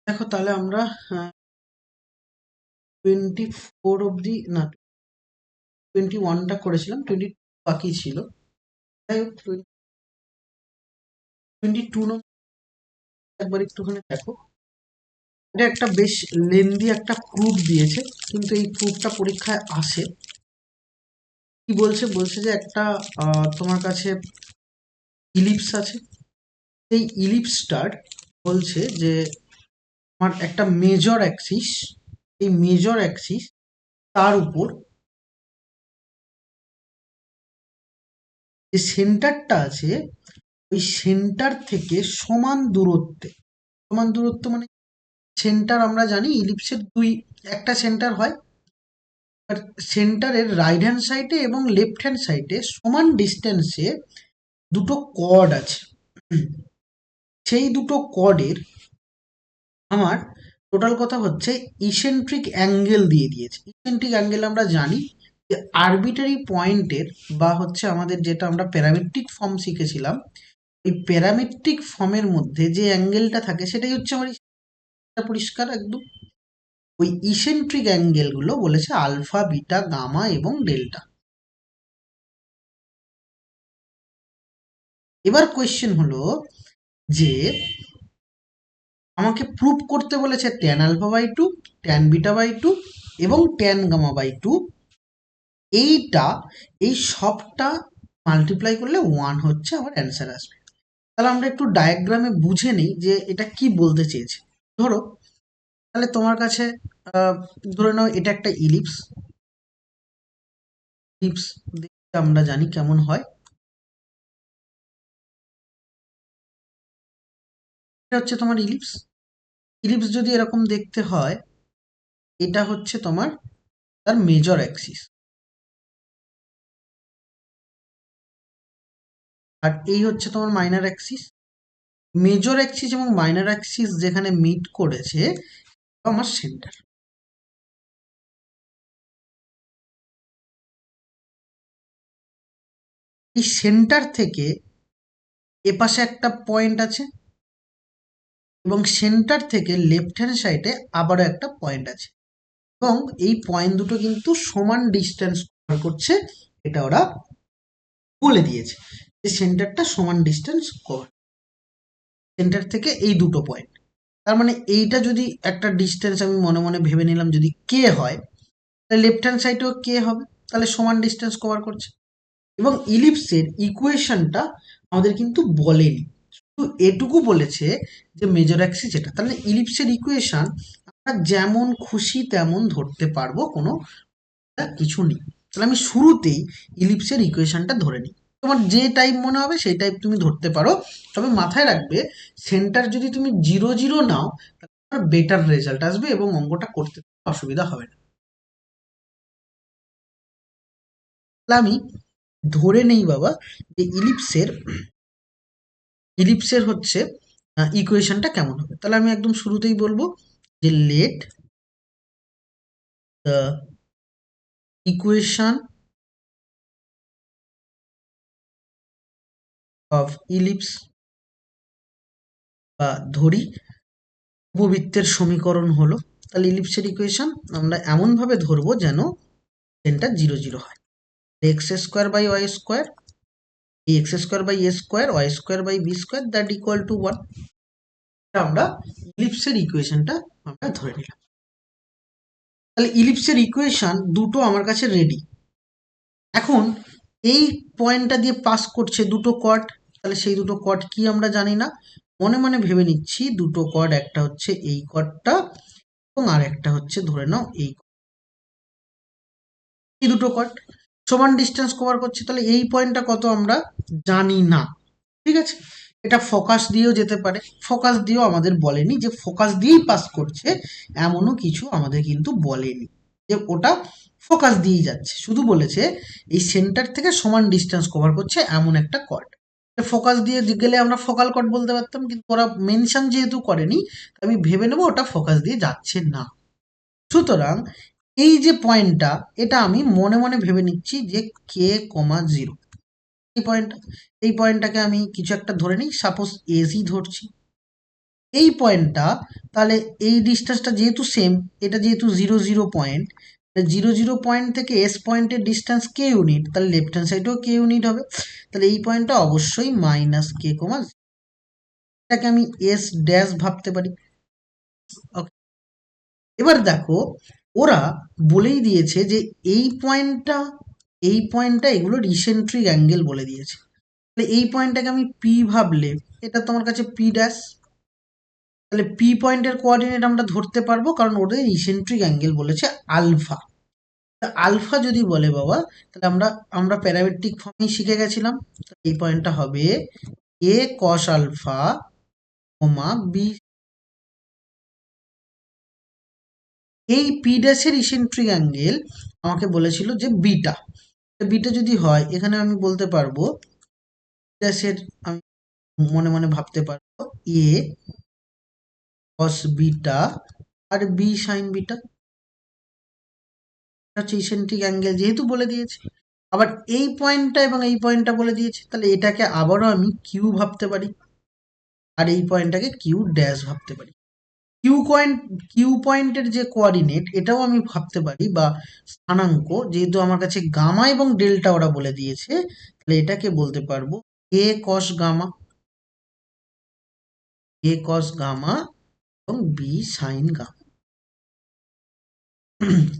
দেখো তাহলে আমরা 24 অবধি না 21টা করেছিলাম, 22 বাকি ছিল। যাই হোক 22 নম্বর একবার একটুখানি দেখো। এটা একটা বেশ লেন্দি একটা প্রুফ দিয়েছে, কিন্তু এই প্রুফটা পরীক্ষায় আসে। কি বলছে? বলছে যে একটা তোমার কাছে ইলিপস আছে। এই ইলিপসটার বলছে যে আমার একটা মেজর অ্যাক্সিস, এই মেজর অ্যাক্সিস তার উপর যে সেন্টারটা আছে ওই সেন্টার থেকে সমান দূরত্ব মানে সেন্টার আমরা জানি ইলিপসের একটা সেন্টার হয়, আর সেন্টারের রাইট হ্যান্ড সাইডে এবং লেফট হ্যান্ড সাইডে সমান ডিস্টেন্সে দুটো কর্ড আছে। সেই দুটো কর্ডের আমার টোটাল কথা হচ্ছে ইসেন্ট্রিক অ্যাঙ্গেল দিয়ে দিয়েছে। ইসেন্ট্রিক অ্যাঙ্গেল আমরা জানি যে আরবিটারি পয়েন্টের বা হচ্ছে আমাদের যেটা আমরা প্যারামেট্রিক ফর্ম শিখেছিলাম, এই প্যারামেট্রিক ফর্মের মধ্যে যে অ্যাঙ্গেলটা থাকে সেটাই হচ্ছে আমার পরিষ্কার একদম। ওই ইসেন্ট্রিক অ্যাঙ্গেলগুলো বলেছে আলফা, বিটা, গামা এবং ডেল্টা। এবার কোয়েশ্চেন হলো যে আমাকে প্রুভ করতে বলেছে tan alpha by 2, tan beta by 2 এবং ট্যান গামা বাই 2। এই সবটা মাল্টিপ্লাই করলে 1 হচ্ছে আমার অ্যান্সার আসবে। তাহলে আমরা একটু ডায়াগ্রামে বুঝে নিই যে এটা কি বলতে চেয়েছে। ধরো তাহলে তোমার কাছে ধরে নাও এটা একটা ইলিপস। ইলিপস দেখতে আমরা জানি কেমন হয়। এটা হচ্ছে তোমার ইলিপস। ইলিপস যদি এরকম দেখতে হয়, এটা হচ্ছে তোমার তার মেজর অ্যাক্সিস, আর এই হচ্ছে তোমার মাইনর অ্যাক্সিস। মেজর অ্যাক্সিস এবং মাইনর অ্যাক্সিস যেখানে মিট করেছে আমার সেন্টার। এই সেন্টার থেকে এপাশে একটা পয়েন্ট আছে এবং সেন্টার থেকে লেফট হ্যান্ড সাইডে আবারও একটা পয়েন্ট আছে, এবং এই পয়েন্ট দুটো কিন্তু সমান ডিস্টেন্স কভার করছে। এটা ওরা বলে দিয়েছে যে সেন্টারটা সমান ডিস্টেন্স কভার, সেন্টার থেকে এই দুটো পয়েন্ট। তার মানে এইটা যদি একটা ডিস্টেন্স আমি মনে মনে ভেবে নিলাম যদি কে হয়, তাহলে লেফট হ্যান্ড সাইডেও কে হবে, তাহলে সমান ডিস্টেন্স কভার করছে। এবং ইলিপসের ইকুয়েশনটা আমাদের কিন্তু বলেনি, শুধু এটুকু বলেছে যে মেজর অ্যাক্সিস এটা। তাহলে ইলিপসের ইকুয়েশন আমরা যেমন খুশি তেমন ধরতে পারবো, কোনো কিছু নেই। তাহলে আমি শুরুতেই ইলিপসের ইকুয়েশনটা ধরে নিই। তোমার যে টাইপ মনে হবে সেই টাইপ তুমি ধরতে পারো, তবে মাথায় রাখবে সেন্টার যদি তুমি 0 0 নাও তাহলে বেটার রেজাল্ট আসবে এবং অঙ্কটা করতে অসুবিধা হবে না। তাহলে আমি ধরে নেই বাবা যে ইলিপসের হচ্ছে ইকুয়েশনটা কেমন হবে। তাহলে আমি একদম শুরুতেই বলবো যে let the equation of ellipse, বা ধরি উপবৃত্তের সমীকরণ হলো। তাহলে ইলিপসের ইকুয়েশন আমরা এমন ভাবে ধরবো যেন সেন্টার 0 0 হয়। X square by y square, x square by a square, y square by b square that equal to 1। আমরা ইলিপসের ইকুয়েশনটা আমরা ধরে নিলাম। তাহলে ইলিপসের ইকুয়েশন দুটো আমার কাছে রেডি। এখন এই পয়েন্টটা দিয়ে পাস করছে দুটো কর্ড, তাহলে সেই দুটো কর্ড কি আমরা জানি না, মনে মনে ভেবে নিচ্ছি দুটো কর্ড, একটা হচ্ছে এই কর্ডটা এবং আর একটা হচ্ছে ধরে নাও এই দুটো কর্ড সমান ডিস্টেন্স কভার করছে। তাহলে এই পয়েন্টটা কত আমরা জানি না, ঠিক আছে। এটা ফোকাস দিয়েও যেতে পারে, ফোকাস দিয়েও আমাদের বলেনি যে ফোকাস দিয়েই পাস করছে, এমনও কিছু আমাদের কিন্তু বলেনি যে ওটা ফোকাস দিয়েই যাচ্ছে, শুধু বলেছে এই সেন্টার থেকে সমান ডিস্টেন্স কভার করছে এমন একটা কর্ড। ফোকাস দিয়ে গেলে আমরা ফোকাল কর্ড বলতে পারতাম, কিন্তু ওরা মেনশন যেহেতু করেনি আমি ভেবে নেবো ওটা ফোকাস দিয়ে যাচ্ছে না। সুতরাং এই যে পয়েন্টটা, এটা আমি মনে মনে ভেবে নিচ্ছি যে k,0। এই পয়েন্টটাকে আমি কিছু একটা ধরে নিই, সাপোজ এজি ধরছি। এই পয়েন্টটা, তাহলে এই ডিস্টেন্সটা যেহেতু সেম, এটা যেহেতু 0 0 পয়েন্ট, 0 0 পয়েন্ট থেকে এস পয়েন্টের ডিস্টেন্স কে ইউনিট, তাহলে লেফট হ্যান্ড সাইডেও কে ইউনিট হবে। তাহলে এই পয়েন্টটা অবশ্যই মাইনাস কে কমা, এটাকে আমি এস ড্যাশ ভাবতে পারি। ওকে, এবার দেখো ওরা বলেই দিয়েছে যে এই পয়েন্টটা এগুলোর ইসেন্ট্রিক অ্যাঙ্গেল বলে দিয়েছে। তাহলে এই পয়েন্টটাকে আমি পি ভাবলে এটা তোমার কাছে পি ড্যাশ, তাহলে পি পয়েন্টের কোঅর্ডিনেট আমরা ধরতে পারবো, কারণ ওদের ইসেন্ট্রিক অ্যাঙ্গেল বলেছে আলফা। আলফা যদি বলে বাবা, তাহলে আমরা আমরা প্যারামেট্রিক ফর্মেই শিখে গেছিলাম। এই পয়েন্টটা হবে a cos alpha comma B. এই পি ড্যাশের ইসেন্ট্রিক অ্যাঙ্গেল আমাকে বলেছিল যে বিটা। বিটা যদি হয়, এখানে আমি বলতে পারবো ড্যাশের, আমি মনে মনে ভাবতে পারবো a cos beta R B sine beta হচ্ছে ইসেন্ট্রিক অ্যাঙ্গেল, যেহেতু বলে দিয়েছে। আবার এই পয়েন্টটা এবং এই পয়েন্টটা বলে দিয়েছে, তাহলে এটাকে আবারও আমি কিউ ভাবতে পারি, আর এই পয়েন্টটাকে কিউ ড্যাশ ভাবতে পারি। কিউ পয়েন্টের যে কোঅর্ডিনেট, এটাও আমি ভাবতে পারি, বা স্থানাঙ্ক, যেহেতু আমার কাছে গামা এবং ডেল্টা ওরা বলে দিয়েছে, তাহলে এটাকে বলতে পারবো a cos gamma, a cos gamma এবং বি সাইন গামা।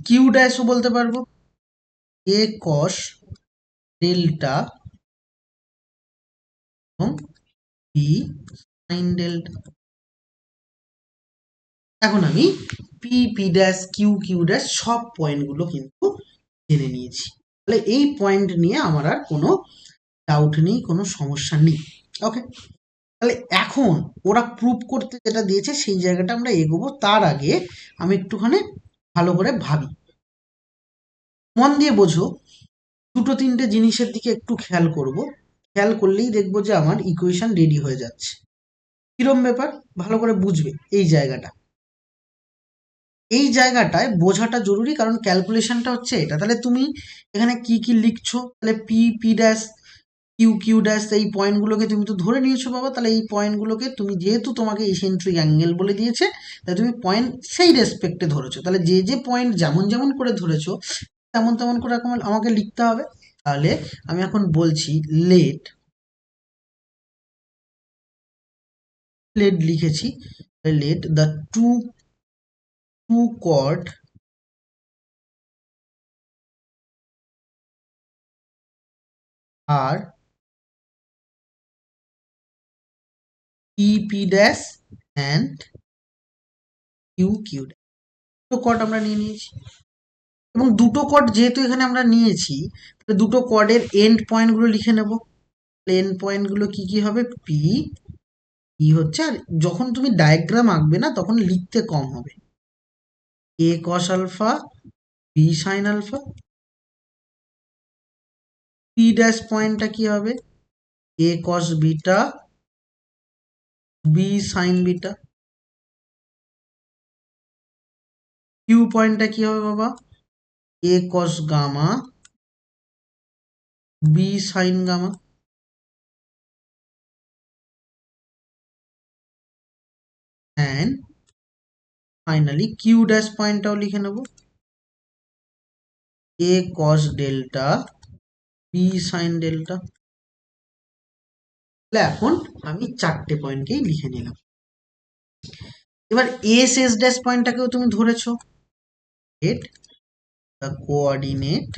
কিউ ড্যাশও বলতে পারবো এ কস ডেল্টা এবং বি সাইন ডেল্টা। এখন আমি p p dash q q dash সব পয়েন্টগুলো কিন্তু জেনে নিয়েছি। তাহলে এই পয়েন্ট নিয়ে আমার আর কোনো ডাউট নেই, কোনো সমস্যা নেই। ওকে, তাহলে এখন ওরা প্রুভ করতে যেটা দিয়েছে সেই জায়গাটা আমরা এগোবো, তার আগে আমি একটুখানি ভালো করে ভাবি। মন দিয়ে বোঝো, দুটো তিনটে জিনিসের দিকে একটু খেয়াল করব, খেয়াল করলেই দেখবো যে আমার ইকুয়েশন রেডি হয়ে যাচ্ছে। কিরম ব্যাপার, ভালো করে বুঝবে এই জায়গাটা। এই জায়গাটায় বোঝাটা জরুরি, কারণ ক্যালকুলেশনটা হচ্ছে এটা। তাহলে তুমি এখানে কি কি লিখছো, তাহলে p p dash q q dash, এই পয়েন্টগুলোকে তুমি তো ধরে নিয়েছো বাবা। তাহলে এই পয়েন্টগুলোকে তুমি, যেহেতু তোমাকে ইসেন্ট্রিক অ্যাঙ্গেল বলে দিয়েছে, তাহলে তুমি পয়েন্ট সেই রেসপেক্টে ধরেছো। তাহলে যে যে পয়েন্ট যেমন যেমন করে ধরেছো, তেমন তেমন করে আমাকে লিখতে হবে। তাহলে আমি এখন বলছি লেট, লেট লিখেছি, let the two two chord are P P dash and Q Q dash। দুটো কর্ড আমরা নিয়ে নিয়েছি, এবং দুটো কর্ড যেহেতু এখানে আমরা নিয়েছি, তাহলে দুটো কর্ডের এন্ড পয়েন্টগুলো লিখে নেব। এন্ড পয়েন্টগুলো কি কি হবে, পি পি হচ্ছে, আর যখন তুমি ডায়াগ্রাম আঁকবে না তখন লিখতে কম হবে, a cos alpha b sine alpha. P dash পয়েন্টটা কি হবে, a cos beta b sine beta. Q পয়েন্টটা কি হবে বাবা, a cos gamma b sine gamma. And finally Q dash পয়েন্টটাও লিখে নেব, a cos delta b sine delta. তাহলে এখন আমি চারটে পয়েন্টকেই লিখে নিলাম। এবার এস এস ড্যাশ পয়েন্টটাকেও তুমি ধরেছো, at the coordinate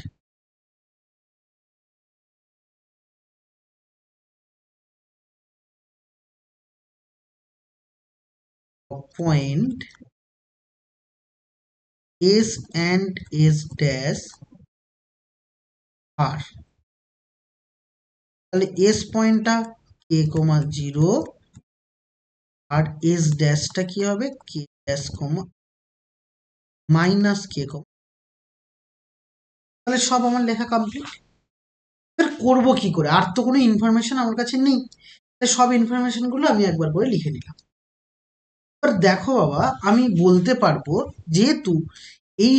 of point S and S dash R। তাহলে এস পয়েন্টটা কে কমা 0, আর এস ড্যাশটা কি হবে, কে ড্যাশ কমা মাইনাস কে কমা। তাহলে সব আমার লেখা কমপ্লিট। এবার করবো কি করে, আর তো কোনো ইনফরমেশন আমার কাছে নেই, সব ইনফরমেশন গুলো আমি একবার করে লিখে নিলাম। এবার দেখো বাবা, আমি বলতে পারবো, যেহেতু এই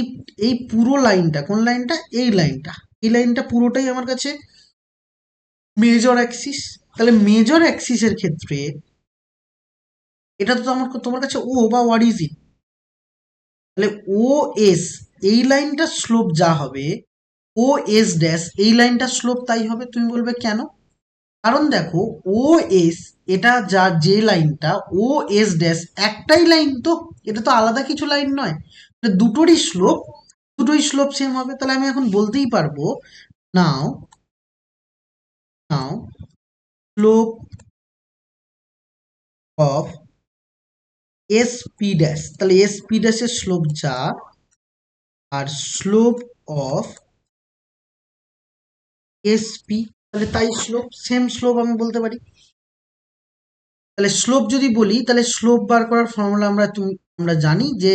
এই পুরো লাইনটা, কোন লাইনটা, এই লাইনটা পুরোটাই আমার কাছে মেজর অ্যাক্সিস। তাহলে মেজর অ্যাক্সিসের ক্ষেত্রে এটা তো তোমার কাছে ও বা হোয়াট ইজ ইট, তাহলে ও এস এই লাইনটার স্লোপ যা হবে, ও এস ড্যাশ এই লাইনটার স্লোপ তাই হবে। তুমি বলবে কেন? কারণ দেখো ও এস এটা যা যে লাইনটা, ও এস ড্যাশ একটাই লাইন, তো এটা তো আলাদা কিছু লাইন নয়, দুটোই স্লোপ সেম হবে। তাহলে আমি এখন বলতেই পারবো now now slope of S P dash, তাহলে এস পি ড্যাশের স্লোপ যা, আর স্লোপ অফ এস পি, তাহলে তাই স্লোপ, সেম স্লোপ আমি বলতে পারি। তাহলে স্লোপ যদি বলি, তাহলে স্লোপ বার করার ফর্মুলা আমরা জানি যে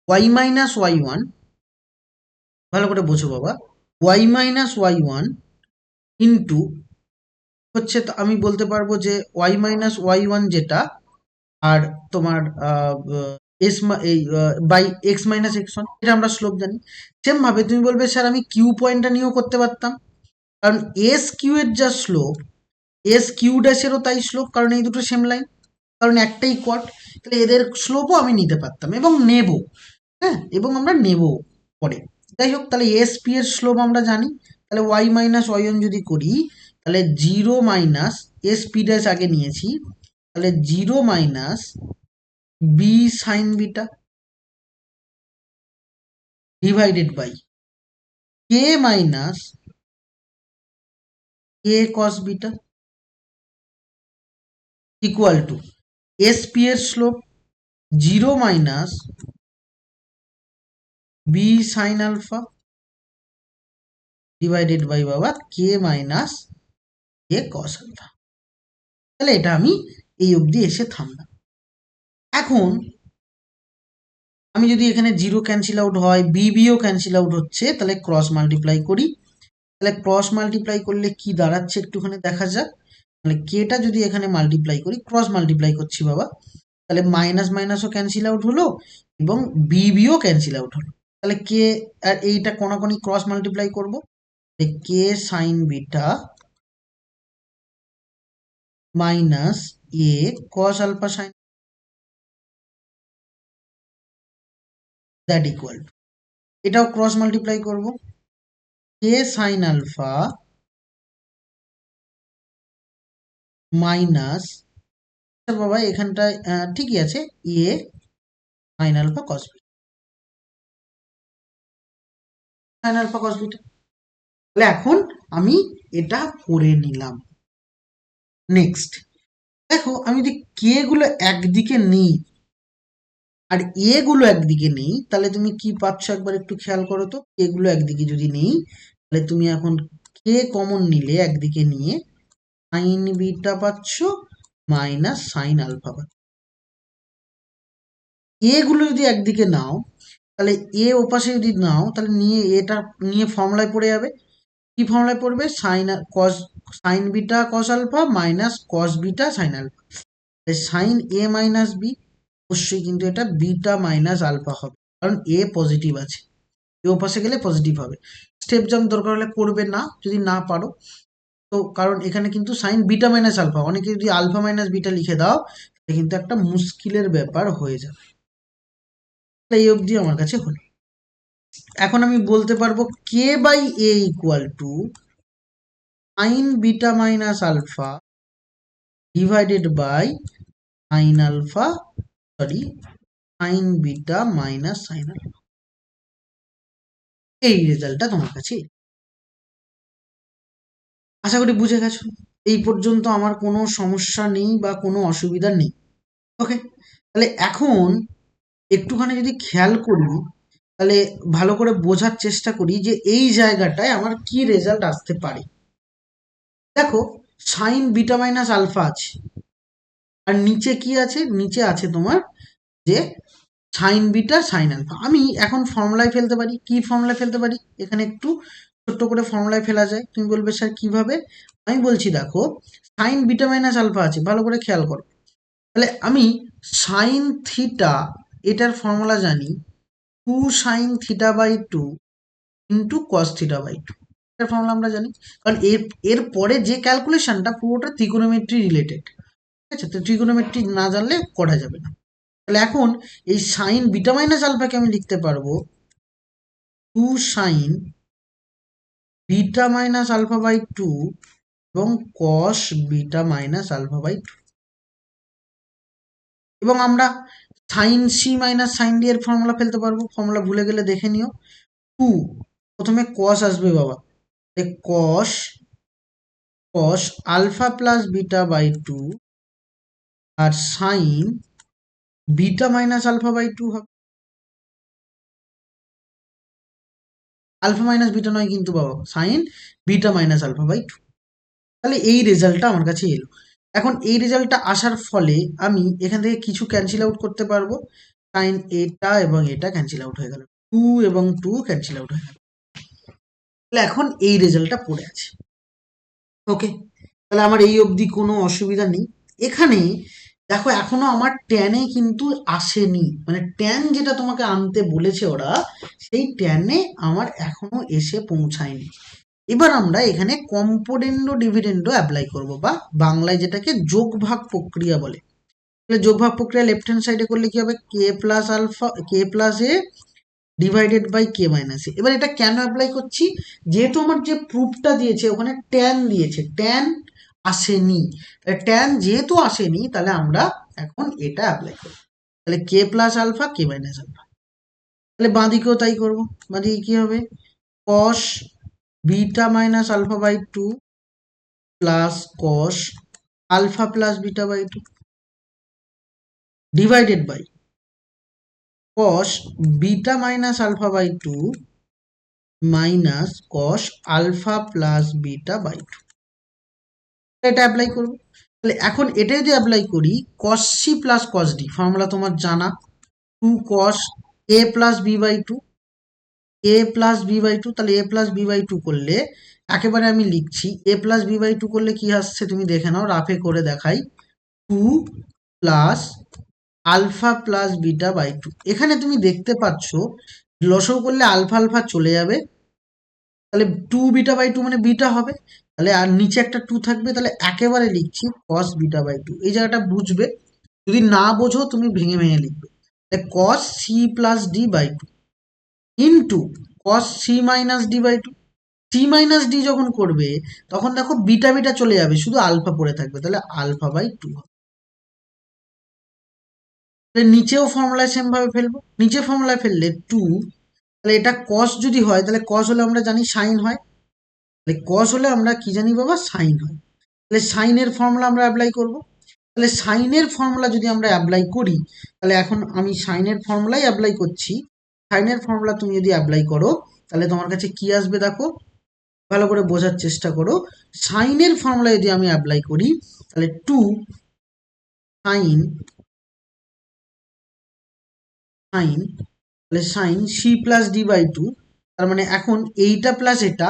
ওয়াই মাইনাস ওয়াই ওয়ান, ভালো করে বোঝো বাবা, y minus y one into হচ্ছে, আমি বলতে পারবো যে ওয়াই মাইনাস ওয়াই ওয়ান যেটা, আর তোমার এস এই by x minus x one, এটা আমরা স্লোপ জানি। সেম ভাবে তুমি বলবে স্যার আমি কিউ পয়েন্টটা নিয়েও করতে পারতাম, কারণ এস কিউ এর যা স্লোপ, এস কিউ ড্যাশেরও তাই স্লোপ, কারণ এই দুটো সেম লাইন, কারণ একটাই কট, তাহলে এদের স্লোপও আমি নিতে পারতাম এবং নেব। হ্যাঁ, এবং আমরা নেব পরে। যাই হোক, তাহলে এস পি এর স্লোপ আমরা জানি, তাহলে ওয়াই মাইনাস ওয়াই ওয়ান যদি করি, তাহলে zero minus S P dash আগে নিয়েছি, তাহলে zero minus b sine beta divided by k minus k cos beta equal to S P এর slope zero minus b sine alpha divided by বাবা k minus k cos alpha. তাহলে এটা আমি এই অবধি এসে থামলাম। এখন আমি যদি এখানে জিরো ক্যান্সেল আউট হয়, বিও ক্যান্সেল আউট হচ্ছে, তাহলে ক্রস মাল্টিপ্লাই করি। তাহলে ক্রস মাল্টিপ্লাই করলে কি দাঁড়াচ্ছে একটুখানি দেখা যাক। তাহলে কেটা যদি এখানে মাল্টিপ্লাই করি, ক্রস মাল্টিপ্লাই করছি বাবা, তাহলে মাইনাস মাইনাসও ক্যান্সেল আউট হলো এবং বিও ক্যান্সেল আউট হলো। তাহলে কে আর এইটা কোনাকুনি ক্রস মাল্টিপ্লাই করবো, k sine beta minus a cos alpha sine, that equal to, এটাও ক্রস মাল্টিপ্লাই করবো, কে সাইন আলফা মাইনাস, বাবা এখানটায় ঠিকই আছে, a sine alpha cos beta, sine alpha cos beta. তাহলে এখন আমি এটা করে নিলাম। নেক্সট দেখো, আমি যদি কে গুলো একদিকে নিই আর এ গুলো একদিকে নেই, তাহলে তুমি কি পাচ্ছ একবার একটু খেয়াল করো তো। কে গুলো একদিকে যদি নেই, তাহলে তুমি এখন কে কমন নিলে একদিকে নিয়ে সাইন বিটা পাচ্ছ মাইনাস সাইন আলফা পাচ্ছ। এ গুলো যদি একদিকে নাও, তাহলে এ ওপাশে যদি নাও, তাহলে নিয়ে এটা নিয়ে ফর্মুলায় পড়ে যাবে। কি ফর্মুলায় পড়বে? Sine beta cos alpha minus cos beta sine alpha. Sine a minus b, অবশ্যই কিন্তু এটা বিটা মাইনাস আলফা হবে, কারণ এ পজিটিভ আছে, এ ওপাশে গেলে পজিটিভ হবে। স্টেপ জাম্প দরকার হলে করবে না যদি না পারো তো, কারণ এখানে কিন্তু সাইন বিটা মাইনাস আলফা, অনেকে যদি আলফা মাইনাস বিটা লিখে দাও তাহলে কিন্তু একটা মুশকিলের ব্যাপার হয়ে যাবে। এই অবধি আমার কাছে হলো। এখন আমি বলতে পারবো k by a equal to sine beta minus alpha divided by sine alpha, sorry sine beta minus sine alpha. এই রেজাল্টটা তোমার কাছে। আশা করি বুঝে গেছো। এই পর্যন্ত আমার কোনো সমস্যা নেই বা কোনো অসুবিধা নেই। ওকে, তাহলে এখন একটুখানি যদি খেয়াল করি, তাহলে ভালো করে বোঝার চেষ্টা করি যে এই জায়গাটায় আমার কি রেজাল্ট আসতে পারে। দেখো, সাইন বিটা মাইনাস আলফা আছে, আর নিচে কি আছে? নিচে আছে তোমার যে সাইন বিটা সাইন আলফা। আমি এখন ফর্মুলায় ফেলতে পারি। কি ফর্মুলায় ফেলতে পারি? এখানে একটু ছোট্ট করে ফর্মুলায় ফেলা যায়। তুমি বলবে স্যার কিভাবে? আমি বলছি দেখো, সাইন বিটা মাইনাস আলফা আছে, ভালো করে খেয়াল করো। তাহলে আমি সাইন থিটা, এটার ফর্মুলা জানি, 2 sine theta by 2 into cos theta by 2, এটার ফর্মুলা আমরা জানি। কারণ এর পরে যে ক্যালকুলেশনটা পুরোটা ত্রিকোণমিত্রি রিলেটেড। আছে, তো ট্রিগোনোমেট্রি না জানলে করা যাবে না। তাহলে এখন এই সাইন বিটা মাইনাস আলফাকে আমি লিখতে পারবো 2 sine beta minus alpha by 2 এবং cos beta minus alpha by 2। এবং আমরা sine c minus sine d এর ফর্মুলা ফেলতে পারবো। ফর্মুলা ভুলে গেলে দেখে নিও। 2 প্রথমে কস আসবে বাবা, cos cos alpha plus beta by 2 আর sine beta minus alpha by 2 হবে। আলফা মাইনাস বিটা নয় কিন্তু বাবা, sine beta minus alpha by 2। তাহলে এই রেজাল্টটা আমার কাছে এলো। এখন এই রেজাল্টটা আসার ফলে আমি এখান থেকে কিছু ক্যান্সেল আউট করতে পারবো। সাইন এটা এবং এটা ক্যান্সেল আউট হয়ে গেল, 2 এবং 2 ক্যান্সেল আউট হয়ে গেল। তাহলে এখন এই রেজাল্টটা পড়ে আছে। ওকে, তাহলে আমার এই অবধি কোনো অসুবিধা নেই। এখানে দেখো এখনো আমার ট্যানে কিন্তু আসেনি, মানে ট্যান যেটা তোমাকে আনতে বলেছে ওরা, সেই ট্যানে আমার এখনো এসে পৌঁছায়নি। এবার আমরা এখানে কম্পোনেন্ডো ডিভিডেন্ডো অ্যাপ্লাই করব, বা বাংলায় যেটাকে যোগ ভাগ প্রক্রিয়া বলে। তাহলে যোগ ভাগ প্রক্রিয়া লেফট হ্যান্ড সাইডে করলে কি হবে, k plus alpha k plus a divided by k minus a. এবার এটা কেন অ্যাপ্লাই করছি, যেহেতু আমার যে প্রুফটা দিয়েছে ওখানে ট্যান দিয়েছে, ট্যান আসেনি, ট্যান যেহেতু আসেনি তাহলে আমরা এখন এটা অ্যাপ্লাই করব। তাহলে k plus alpha k minus alpha. তাহলে বাঁদিকেও তাই করবো। বাঁদিকে কি হবে, cos beta minus alpha by 2 plus cos alpha plus beta by 2 divided by cos beta minus alpha by 2 minus cos alpha plus beta by 2। এটা অ্যাপ্লাই করবো। তাহলে এখন এটা যদি অ্যাপ্লাই করি, cos C plus cos D formula তোমার জানা, 2 cos a plus b by 2 a plus b by 2। তাহলে এ প্লাস বি বাই 2 করলে একেবারে আমি লিখছি, এ প্লাস বি বাই 2 করলে কি আসছে তুমি দেখে নাও, রাফে করে দেখাই, 2 plus alpha plus beta by 2। এখানে তুমি দেখতে পাচ্ছ লসও করলে আলফা আলফা চলে যাবে, তাহলে 2 বিটা বাই 2 মানে বিটা হবে, তাহলে আর নিচে একটা 2 থাকবে। তাহলে একেবারে লিখছি কস বিটা বাই 2। এই জায়গাটা বুঝবে, যদি না বোঝো তুমি ভেঙে ভেঙে লিখবে। Cos C plus d by 2 into cos c minus d by 2। C minus d যখন করবে তখন দেখো বিটা বিটা চলে যাবে, শুধু আলফা পড়ে থাকবে, তাহলে আলফা বাই 2 হবে। তাহলে নিচেও ফর্মুলা সেম ভাবে ফেলবো, নিচে ফর্মুলায় ফেললে 2, তাহলে এটা কস যদি হয় তাহলে কস হলে আমরা জানি সাইন হয়, তাহলে কস হলে আমরা কি জানি বাবা, সাইন হয়। তাহলে সাইনের ফর্মুলা আমরা অ্যাপ্লাই করব। তাহলে সাইনের ফর্মুলা যদি আমরা অ্যাপ্লাই করি, তাহলে এখন আমি সাইনের ফর্মুলাই অ্যাপ্লাই করছি। সাইনের ফর্মুলা তুমি যদি অ্যাপ্লাই করো তাহলে তোমার কাছে কি আসবে দেখো, ভালো করে বোঝার চেষ্টা করো। সাইনের ফর্মুলা যদি আমি অ্যাপ্লাই করি তাহলে 2 সাইন সাইন তাহলে sine c plus d by 2, তার মানে এখন এইটা প্লাস এটা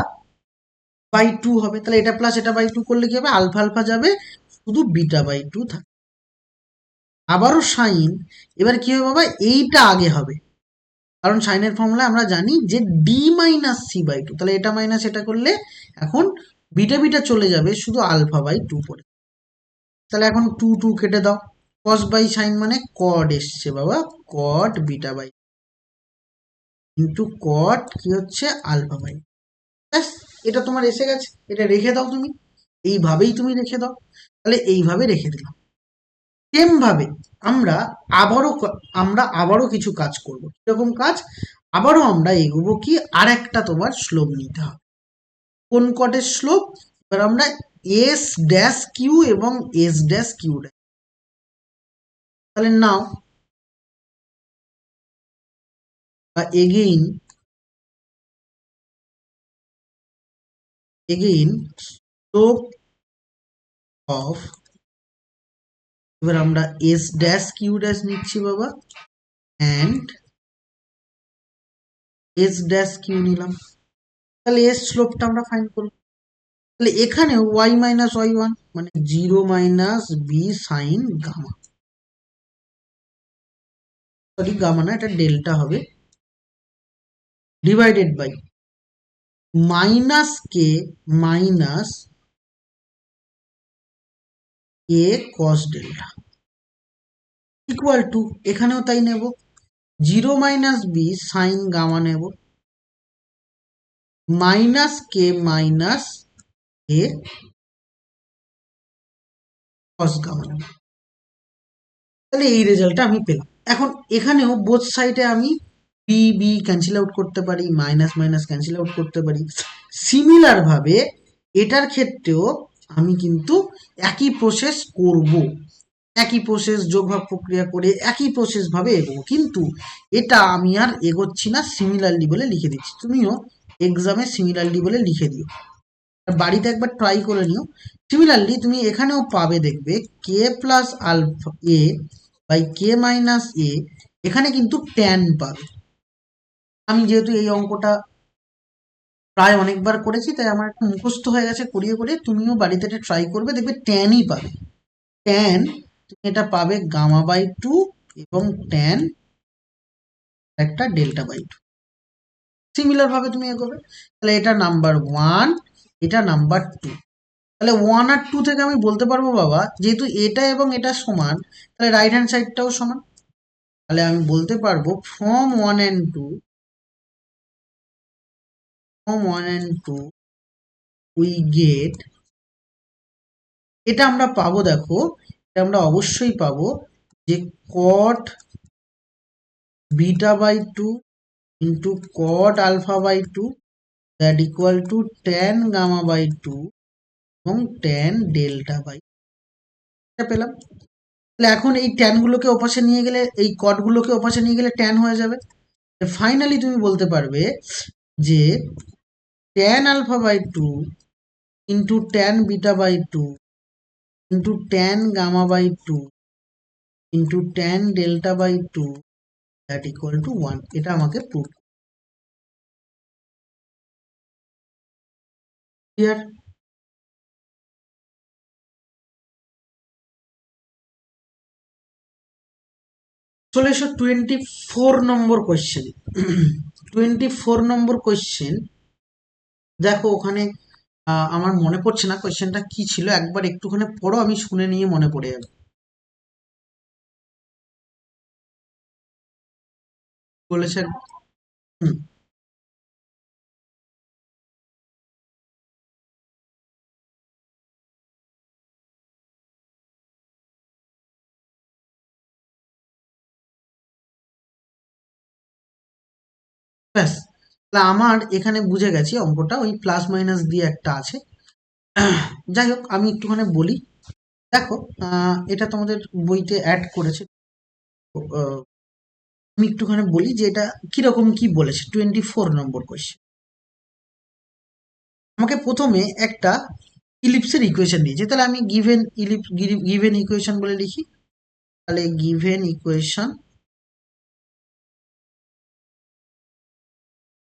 বাই 2 হবে। তাহলে এটা প্লাস এটা বাই 2 করলে কি হবে, আলফা আলফা যাবে, শুধু বিটা বাই 2 থাকে। আবারও সাইন, এবার কি হবে বাবা, এইটা আগে হবে, কারণ সাইনের ফর্মুলা আমরা জানি যে ডি মাইনাস সি বাই 2। তাহলে এটা মাইনাস এটা করলে এখন বিটা বিটা চলে যাবে, শুধু আলফা বাই 2 পড়ে। তাহলে এখন 2 2 কেটে দাও, কস বাই সাইন মানে কড এসছে বাবা, cot beta by into cot কি হচ্ছে আলফা বাই। ব্যাস, এটা তোমার এসে গেছে, এটা রেখে দাও তুমি, এইভাবেই তুমি রেখে দাও। তাহলে এইভাবে রেখে দিলাম। সেম ভাবে আমরা আবারও কিছু কাজ করব। কিরকম কাজ, আবারও আমরা এগোবো কি, আর একটা তোমার স্লোপ নিতে হবে। কোন কটের স্লোপ, এবার আমরা এস ড্যাশ কিউ এবং এস ড্যাশ কিউ ড্যাশ। তাহলে নাও এগেইন স্লোপ অফ, এবার আমরা এস ড্যাশ কিউ ড্যাশ নিচ্ছি বাবা, অ্যান্ড এস ড্যাশ কিউ নিলাম। তাহলে এস স্লোপটা আমরা ফাইন্ড করব। তাহলে এখানে ওয়াই মাইনাস ওয়াই ওয়ান মানে 0 minus b sine gamma, sorry gamma না, এটা ডেল্টা হবে, divided by minus k minus a cos delta equal to, এখানেও তাই নেব, 0 মাইনাস বি সাইন গামা নেব, minus k minus a cos gamma নেব। তাহলে এই রেজাল্টটা আমি পেলাম। এখন এখানেও বোথ সাইডে আমি বি বি ক্যান্সেল আউট করতে পারি, মাইনাস মাইনাস ক্যান্সেল আউট করতে পারি। সিমিলার ভাবে এটার ক্ষেত্রেও আমি কিন্তু একই প্রসেস করব, একই প্রসেস যোগভাগ প্রক্রিয়া করে একই প্রসেস ভাবে এগোবো, কিন্তু এটা আমি আর এগোচ্ছি না, সিমিলারলি বলে লিখে দিচ্ছি। তুমিও এক্সামে সিমিলারলি বলে লিখে দিও, বাড়িতে একবার ট্রাই করে নিও। সিমিলারলি তুমি এখানেও পাবে, দেখবে k plus alpha a by k minus a, এখানে কিন্তু ট্যান পাবে। আমি যেহেতু এই অঙ্কটা প্রায় অনেকবার করেছি, তাই আমার একটু মুখস্থ হয়ে গেছে করিয়ে করে, তুমিও বাড়িতে এটা ট্রাই করবে, দেখবে ট্যানই পাবে। ট্যান তুমি এটা পাবে গামা বাই 2 এবং ট্যান একটা ডেল্টা বাই 2। সিমিলার ভাবে তুমি এগোবে। তাহলে এটা নাম্বার 1, এটা নাম্বার 2। তাহলে 1 আর 2 থেকে আমি বলতে পারবো বাবা, যেহেতু এটা এবং এটা সমান, তাহলে রাইট হ্যান্ড সাইডটাও সমান। তাহলে আমি বলতে পারবো ফ্রম 1 and 2, উই গেট, এটা আমরা পাবো, দেখো এটা আমরা অবশ্যই পাবো যে cot beta by 2 into cot alpha by 2 that equal to tan gamma by 2 এবং tan ডেল্টা বাই, এটা পেলাম। তাহলে এখন এই ট্যান গুলোকে ওপাশে নিয়ে গেলে, এই কট গুলোকে ওপাশে নিয়ে গেলে ট্যান হয়ে যাবে। ফাইনালি তুমি বলতে পারবে যে tan alpha by 2 into tan beta by 2 into tan gamma by 2 into tan delta by 2 that equal to 1। এটা আমাকে প্রুভ ক্লিয়ার। চলে এসো 24 নম্বর কোয়েশ্চেন। 24 নম্বর কোয়েশ্চেন, দেখো ওখানে আমার মনে পড়ছে না কোয়েশ্চেনটা কি ছিল, একবার একটুখানি পড়ো, আমি শুনে নিয়ে মনে পড়ে যাবে। বলেছেন হুম, ব্যাস। তাহলে আমার এখানে বুঝে গেছি অঙ্কটা ওই প্লাস মাইনাস দিয়ে একটা আছে। যাই হোক আমি একটুখানি বলি, দেখো এটা তোমাদের বইতে অ্যাড করেছে। আমি একটুখানি বলি যে এটা কিরকম কি বলেছে। 24 নম্বর কোয়েশ্চেন, আমাকে প্রথমে একটা ইলিপসের ইকুয়েশন দিয়েছে, তাহলে আমি গিভেন ইকুয়েশন বলে লিখি। তাহলে গিভেন ইকুয়েশন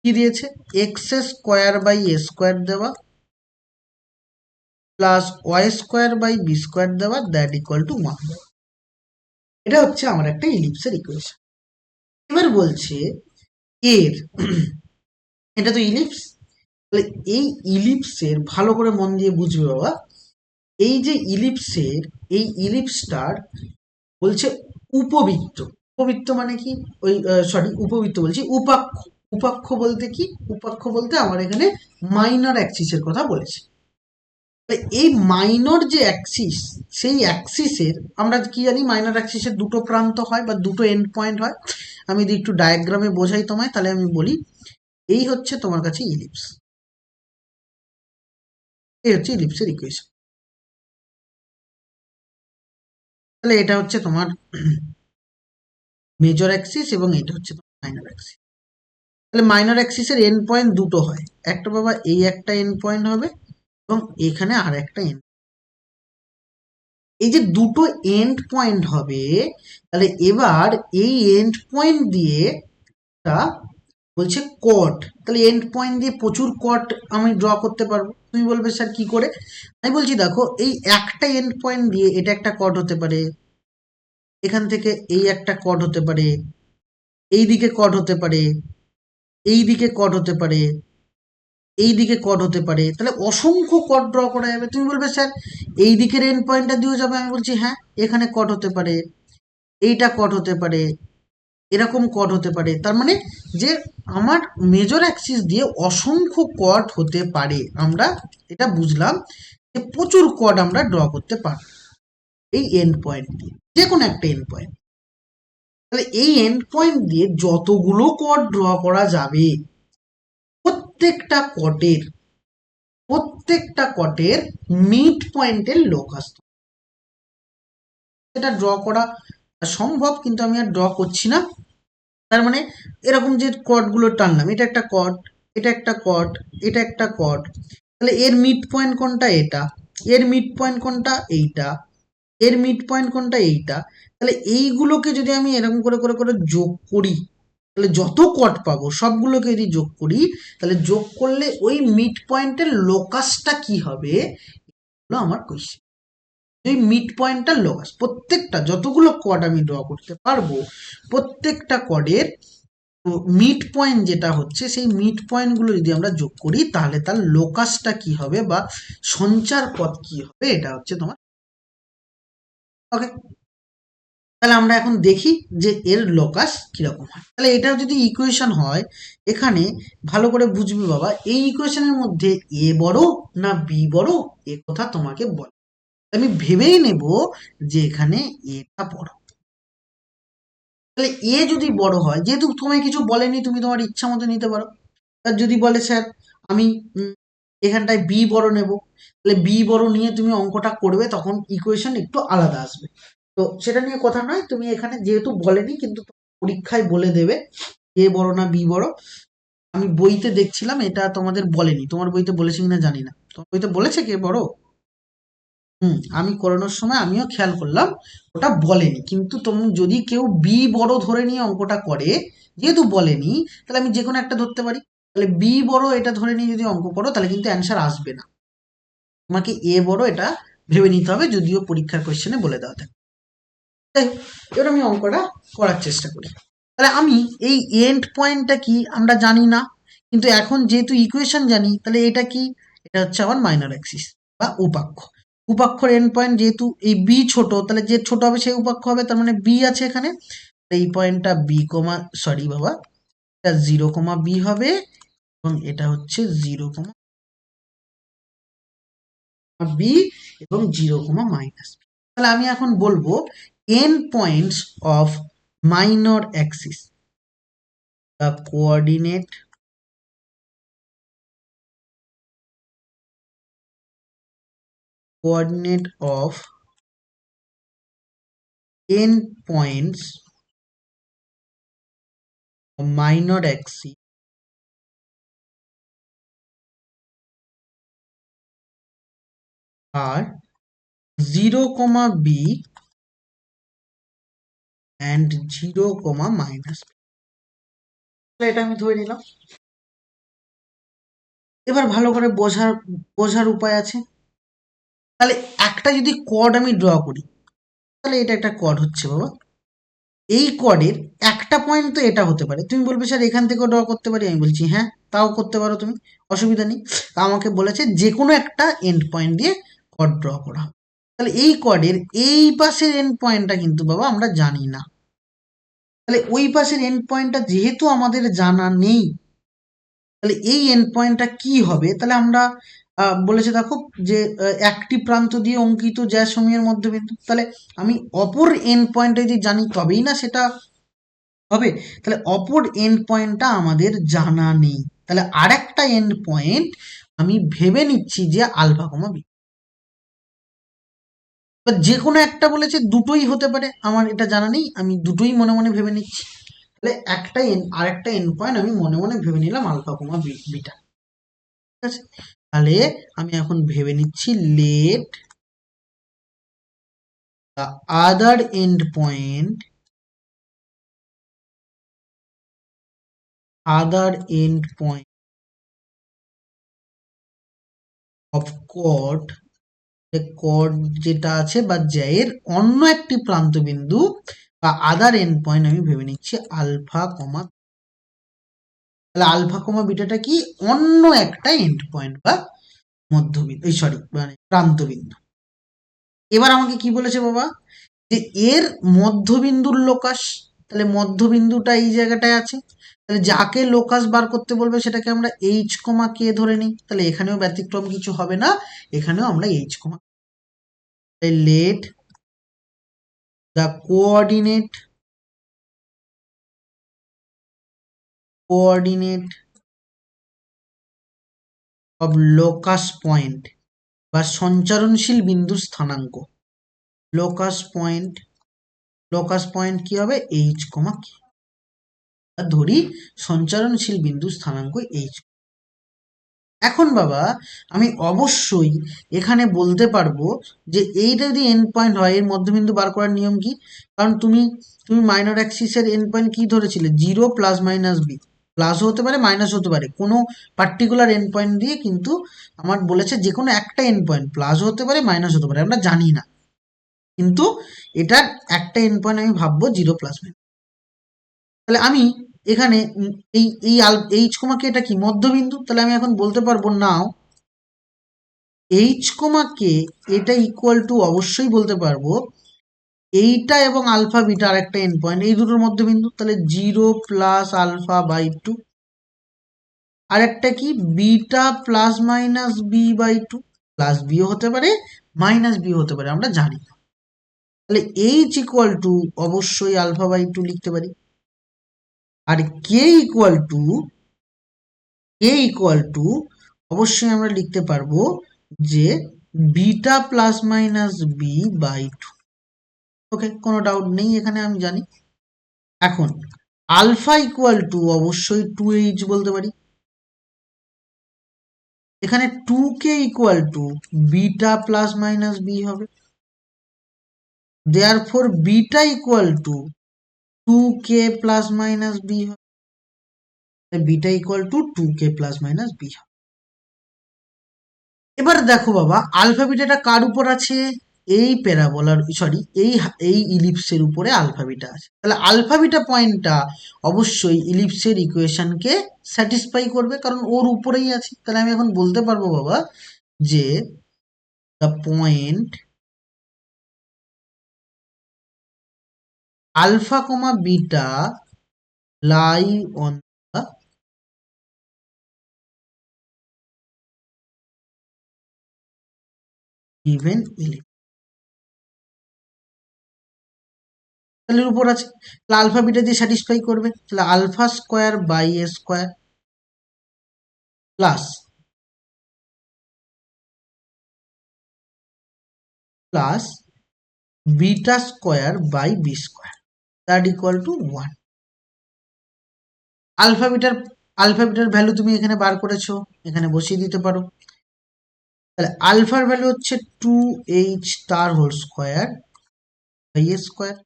কি দিয়েছে, x square by a square দেওয়া plus y square by b square দেওয়া দ্যাট ইকুয়াল টু 1। এটা হচ্ছে আমার একটা ইলিপসের ইকুয়েশন। এবার বলছে এর এটা তো ইলিপস, তাহলে এই ইলিপসের ভালো করে মন দিয়ে বুঝবে বাবা, এই যে ইলিপসের, এই ইলিপসটার বলছে উপবৃত্ত। উপবৃত্ত মানে কি, ওই সরি উপবৃত্ত বলছি, উপাক্ষ। উপাক্ষ বলতে কি, উপাক্ষ বলতে আমার এখানে মাইনর অ্যাক্সিসের কথা বলেছে। এই মাইনর যে অ্যাক্সিস, সেই অ্যাক্সিসের আমরা কি জানি, মাইনর অ্যাক্সিসের দুটো প্রান্ত হয় বা দুটো এন্ড পয়েন্ট হয়। আমি যদি একটু ডায়াগ্রামে বোঝাই তোমায়, তাহলে আমি বলি এই হচ্ছে তোমার কাছে ইলিপস, এই হচ্ছে ইলিপসের ইকুয়েশন। তাহলে এটা হচ্ছে তোমার মেজর অ্যাক্সিস এবং এটা হচ্ছে তোমার মাইনর অ্যাক্সিস। তাহলে মাইনর অ্যাক্সিসের এন্ড পয়েন্ট দুটো হয়, একটা বাবা এই একটা এন্ড পয়েন্ট হবে এবং এখানে আর একটা এন্ড। এই যে দুটো এন্ড পয়েন্ট হবে, তাহলে এবার এই এন্ড পয়েন্ট দিয়ে বলছে কট, তাহলে এন্ড পয়েন্ট দিয়ে প্রচুর কট আমি ড্র করতে পারবো। তুমি বলবে স্যার কি করে, আমি বলছি দেখো এই একটা এন্ড পয়েন্ট দিয়ে এটা একটা কট হতে পারে, এখান থেকে এই একটা কট হতে পারে, এই দিকে কট হতে পারে, এই দিকে কট হতে পারে, এই দিকে কট হতে পারে, তাহলে অসংখ্য কট ড্র করা যাবে। তুমি বলবে স্যার এই দিকের এন্ড পয়েন্টটা দিয়েও যাবে, আমি বলছি হ্যাঁ এখানে কট হতে পারে, এইটা কট হতে পারে, এরকম কট হতে পারে। তার মানে যে আমার মেজর অ্যাক্সিস দিয়ে অসংখ্য কট হতে পারে, আমরা এটা বুঝলাম যে প্রচুর কট আমরা ড্র করতে পারি এই এন্ড পয়েন্ট দিয়ে, যে কোনো একটা এন্ড পয়েন্ট। তাহলে এই এন্ড পয়েন্ট দিয়ে যতগুলো কট ড্র করা যাবে, প্রত্যেকটা কটের মিড পয়েন্টের লোকাস, এটা ড্র করা সম্ভব, কিন্তু আমি আর ড্র করছি না। তার মানে এরকম যে কটগুলো টানলাম, এটা একটা কট, এটা একটা কট, এটা একটা কট, তাহলে এর মিড পয়েন্ট কোনটা? এটা। এর মিড পয়েন্ট কোনটা? এইটা। এর মিড পয়েন্ট কোনটা? এইটা। তাহলে এইগুলোকে যদি আমি এরকম করে করে করে যোগ করি, তাহলে যত কট পাবো সবগুলোকে যদি যোগ করি, তাহলে যোগ করলে ওই মিড পয়েন্টের লোকাসটা কি হবে, এগুলো আমার কোয়েশ্চেন। এই মিড পয়েন্টটা লোকাস, প্রত্যেকটা যতগুলো কড আমি ড্র করতে পারবো, প্রত্যেকটা কডের মিড পয়েন্ট যেটা হচ্ছে, সেই মিড পয়েন্টগুলো যদি আমরা যোগ করি, তাহলে তার লোকাসটা কি হবে বা সঞ্চার পথ কি হবে, এটা হচ্ছে তোমার। ওকে, তাহলে আমরা এখন দেখি যে এর লোকাস কিরকম হয়। তাহলে এটা যদি ইকুয়েশন হয়, এখানে ভালো করে বুঝবি বাবা, এই ইকুয়েশনের মধ্যে এ বড় না বি বড়, এ কথা তোমাকে বল। আমি ভেবেই নেব যে এখানে এটা বড়। তাহলে এ যদি বড় হয়, যেহেতু তোমায় কিছু বলেনি, তুমি তোমার ইচ্ছা মতো নিতে পারো। আর যদি বলে স্যার আমি এখানটায় বি বড় নেব, তাহলে বি বড় নিয়ে তুমি অঙ্কটা করবে, তখন ইকুয়েশন একটু আলাদা আসবে। তো সেটা নিয়ে কথা নয়, তুমি এখানে যেহেতু বলেনি, কিন্তু পরীক্ষায় বলে দেবে এ বড় না বি বড়। আমি বইতে দেখছিলাম এটা তোমাদের বলেনি, তোমার বইতে বলেছে কিনা জানি না, তোমার বইতে বলেছে কে বড়? আমি করানোর সময় আমিও খেয়াল করলাম ওটা বলেনি, কিন্তু তুমি যদি কেউ বি বড় ধরে নিয়ে অঙ্কটা করে, যেহেতু বলেনি, তাহলে আমি যে কোনো একটা ধরতে পারি। তাহলে বি বড় এটা ধরে নিয়ে যদি অঙ্ক করো, তাহলে কিন্তু অ্যান্সার আসবে না, তোমাকে এ বড় এটা ভেবে নিতে হবে, যদিও পরীক্ষার কোশ্চেনে বলে দেওয়া থাকে। তাই এবার আমি অঙ্কটা করার চেষ্টা করি। তাহলে আমি এই এন্ড পয়েন্টটা কি আমরা জানি না, কিন্তু এখন যেহেতু ইকুয়েশন জানি, তাহলে এটা কি? এটা হচ্ছে আমার মাইনর অ্যাক্সিস বা উপাক্ষ। উপাক্ষর এন্ড পয়েন্ট যেহেতু এই বি ছোট, তাহলে যে ছোট হবে সেই উপাক্ষ হবে, তার মানে বি আছে এখানে। এই পয়েন্টটা বি কমা, সরি বাবা, এটা 0, বি হবে, এবং এটা হচ্ছে 0, বি, এবং 0, মাইনাস বি। তাহলে আমি এখন বলবো and points of minor Axis, the coordinate of end points of minor axis are 0, b and 0, minus b। এটা আমি ধরে নিলাম। এবার ভালো করে বোঝার উপায় আছে। তাহলে একটা যদি কর্ড আমি ড্র করি, তাহলে এটা একটা কর্ড হচ্ছে বাবা। এই কর্ডের একটা পয়েন্ট তো এটা হতে পারে, তুমি বলবে স্যার এখান থেকেও ড্র করতে পারি, আমি বলছি হ্যাঁ তাও করতে পারো তুমি, অসুবিধা নেই। আমাকে বলেছে যে কোনো একটা এন্ড পয়েন্ট দিয়ে কর্ড ড্র করা হবে। তাহলে এই কর্ডের এই পাশের এন্ড পয়েন্টটা কিন্তু বাবা আমরা জানি না, তাহলে ওই পাশের এন্ড পয়েন্টটা যেহেতু আমাদের জানা নেই, তাহলে এই এন্ড পয়েন্টটা কি হবে? তাহলে আমরা বলেছে দেখো যে একটি প্রান্ত দিয়ে অঙ্কিত জ্যাসমীয়ের মধ্যবিন্দু, তাহলে আমি অপর এন্ড পয়েন্টটা যদি জানি তবেই না সেটা হবে। তাহলে অপর এন্ড পয়েন্টটা আমাদের জানা নেই, তাহলে আর একটা এন্ড পয়েন্ট আমি ভেবে নিচ্ছি যে আলফা কমা বি। যে কোনো একটা বলেছে, দুটোই হতে পারে, আমার এটা জানা নেই, আমি দুটোই মনে মনে ভেবে নিচ্ছি। তাহলে আর একটা এন্ড পয়েন্ট আমি মনে মনে ভেবে নিলাম আলফা কমা বিটা। ঠিক আছে, তাহলে আমি এখন ভেবে নিচ্ছি let the other end point of chord, chord যেটা আছে বা জ্যায়ের অন্য একটি প্রান্ত বিন্দু বা আদার এন্ড পয়েন্ট আমি ভেবে নিচ্ছি আলফা কমা। তাহলে আলফা কমা বিটাটা কি? অন্য একটা এন্ড পয়েন্ট বা মধ্যবিন্দু, সরি মানে প্রান্ত বিন্দু। এবার আমাকে কি বলেছে বাবা, যে এর মধ্যবিন্দুর লোকাস, তাহলে মধ্যবিন্দুটা এই জায়গাটায় আছে, তাহলে যাকে লোকাস বার করতে বলবে সেটাকে আমরা এইচ কমা কে ধরে নিই, তাহলে এখানেও ব্যতিক্রম কিছু হবে না, এখানেও আমরা H comma. Late the coordinate of locus point বা সঞ্চারণশীল বিন্দুর স্থানাঙ্ক, লোকাস পয়েন্ট কি হবে, এইচ কমা কে। ধরি সঞ্চারণশীল বিন্দুর স্থানাঙ্ক এইচ। এখন বাবা আমি অবশ্যই এখানে বলতে পারবো যে এইটা যদি এন্ড পয়েন্ট হয়, এর মধ্যবিন্দু বার করার নিয়ম কি, কারণ তুমি মাইনর অ্যাক্সিসের এন্ড পয়েন্ট কি ধরেছিলে, 0 প্লাস মাইনাস বি, প্লাসও হতে পারে মাইনাস হতে পারে, কোনো পার্টিকুলার এন্ড পয়েন্ট দিয়ে কিন্তু আমার বলেছে যে কোনো একটা এন্ড পয়েন্ট প্লাসও হতে পারে মাইনাস হতে পারে, আমরা জানি না, কিন্তু এটার একটা এন্ড পয়েন্ট আমি ভাববো 0 প্লাস মাইনাস। তাহলে আমি এখানে এইচ কমাকে এটা কি মধ্যবিন্দু, তাহলে আমি এখন বলতে পারবো নাও এইচ কমা কে এটা ইকুয়াল টু, অবশ্যই বলতে পারবো এইটা এবং আলফা বিটা আর একটা এন্ড পয়েন্ট, এই দুটোর মধ্যবিন্দু, তাহলে 0 প্লাস আলফা বাই 2, আর একটা কি beta plus minus b by 2, plus বিও হতে পারে মাইনাস বিও হতে পারে, আমরা জানি না। তাহলে এইচ ইকুয়াল টু অবশ্যই আলফা বাই 2 লিখতে পারি, আর কে ইকুয়াল টু অবশ্যই আমরা লিখতে পারবো যে beta plus minus b by 2। Okay, কোনো ডাউট নেই এখানে, আমি জানি। এখন আলফা ইকুয়াল টু অবশ্যই 2h বলতে পারি, এখানে 2k equal to beta plus minus b হবে, therefore beta equal to 2k plus minus b হবে, beta equal to 2k plus minus b হবে। এবার দেখো বাবা আলফা বিটাটা কার উপর আছে, এই প্যারাবোলার সরি এই ইলিপসের উপরে আলফা বিটা আছে, তাহলে আলফা বিটা পয়েন্টটা অবশ্যই ইলিপসের ইকুয়েশনকে স্যাটিসফাই করবে, কারণ ওর উপরেই আছে। তাহলে আমি এখন বলতে পারবো বাবা যে the point alpha comma beta lie on the given ellipse, তাহলে উপর আছে, তাহলে আলফা বিটা দিয়ে স্যাটিসফাই করবে, তাহলে alpha square by a square plus beta square by b square that equal to 1। Alpha বিটার ভ্যালু তুমি এখানে বার করেছো, এখানে বসিয়ে দিতে পারো, তাহলে আলফার ভ্যালু হচ্ছে 2h তার whole square by a square,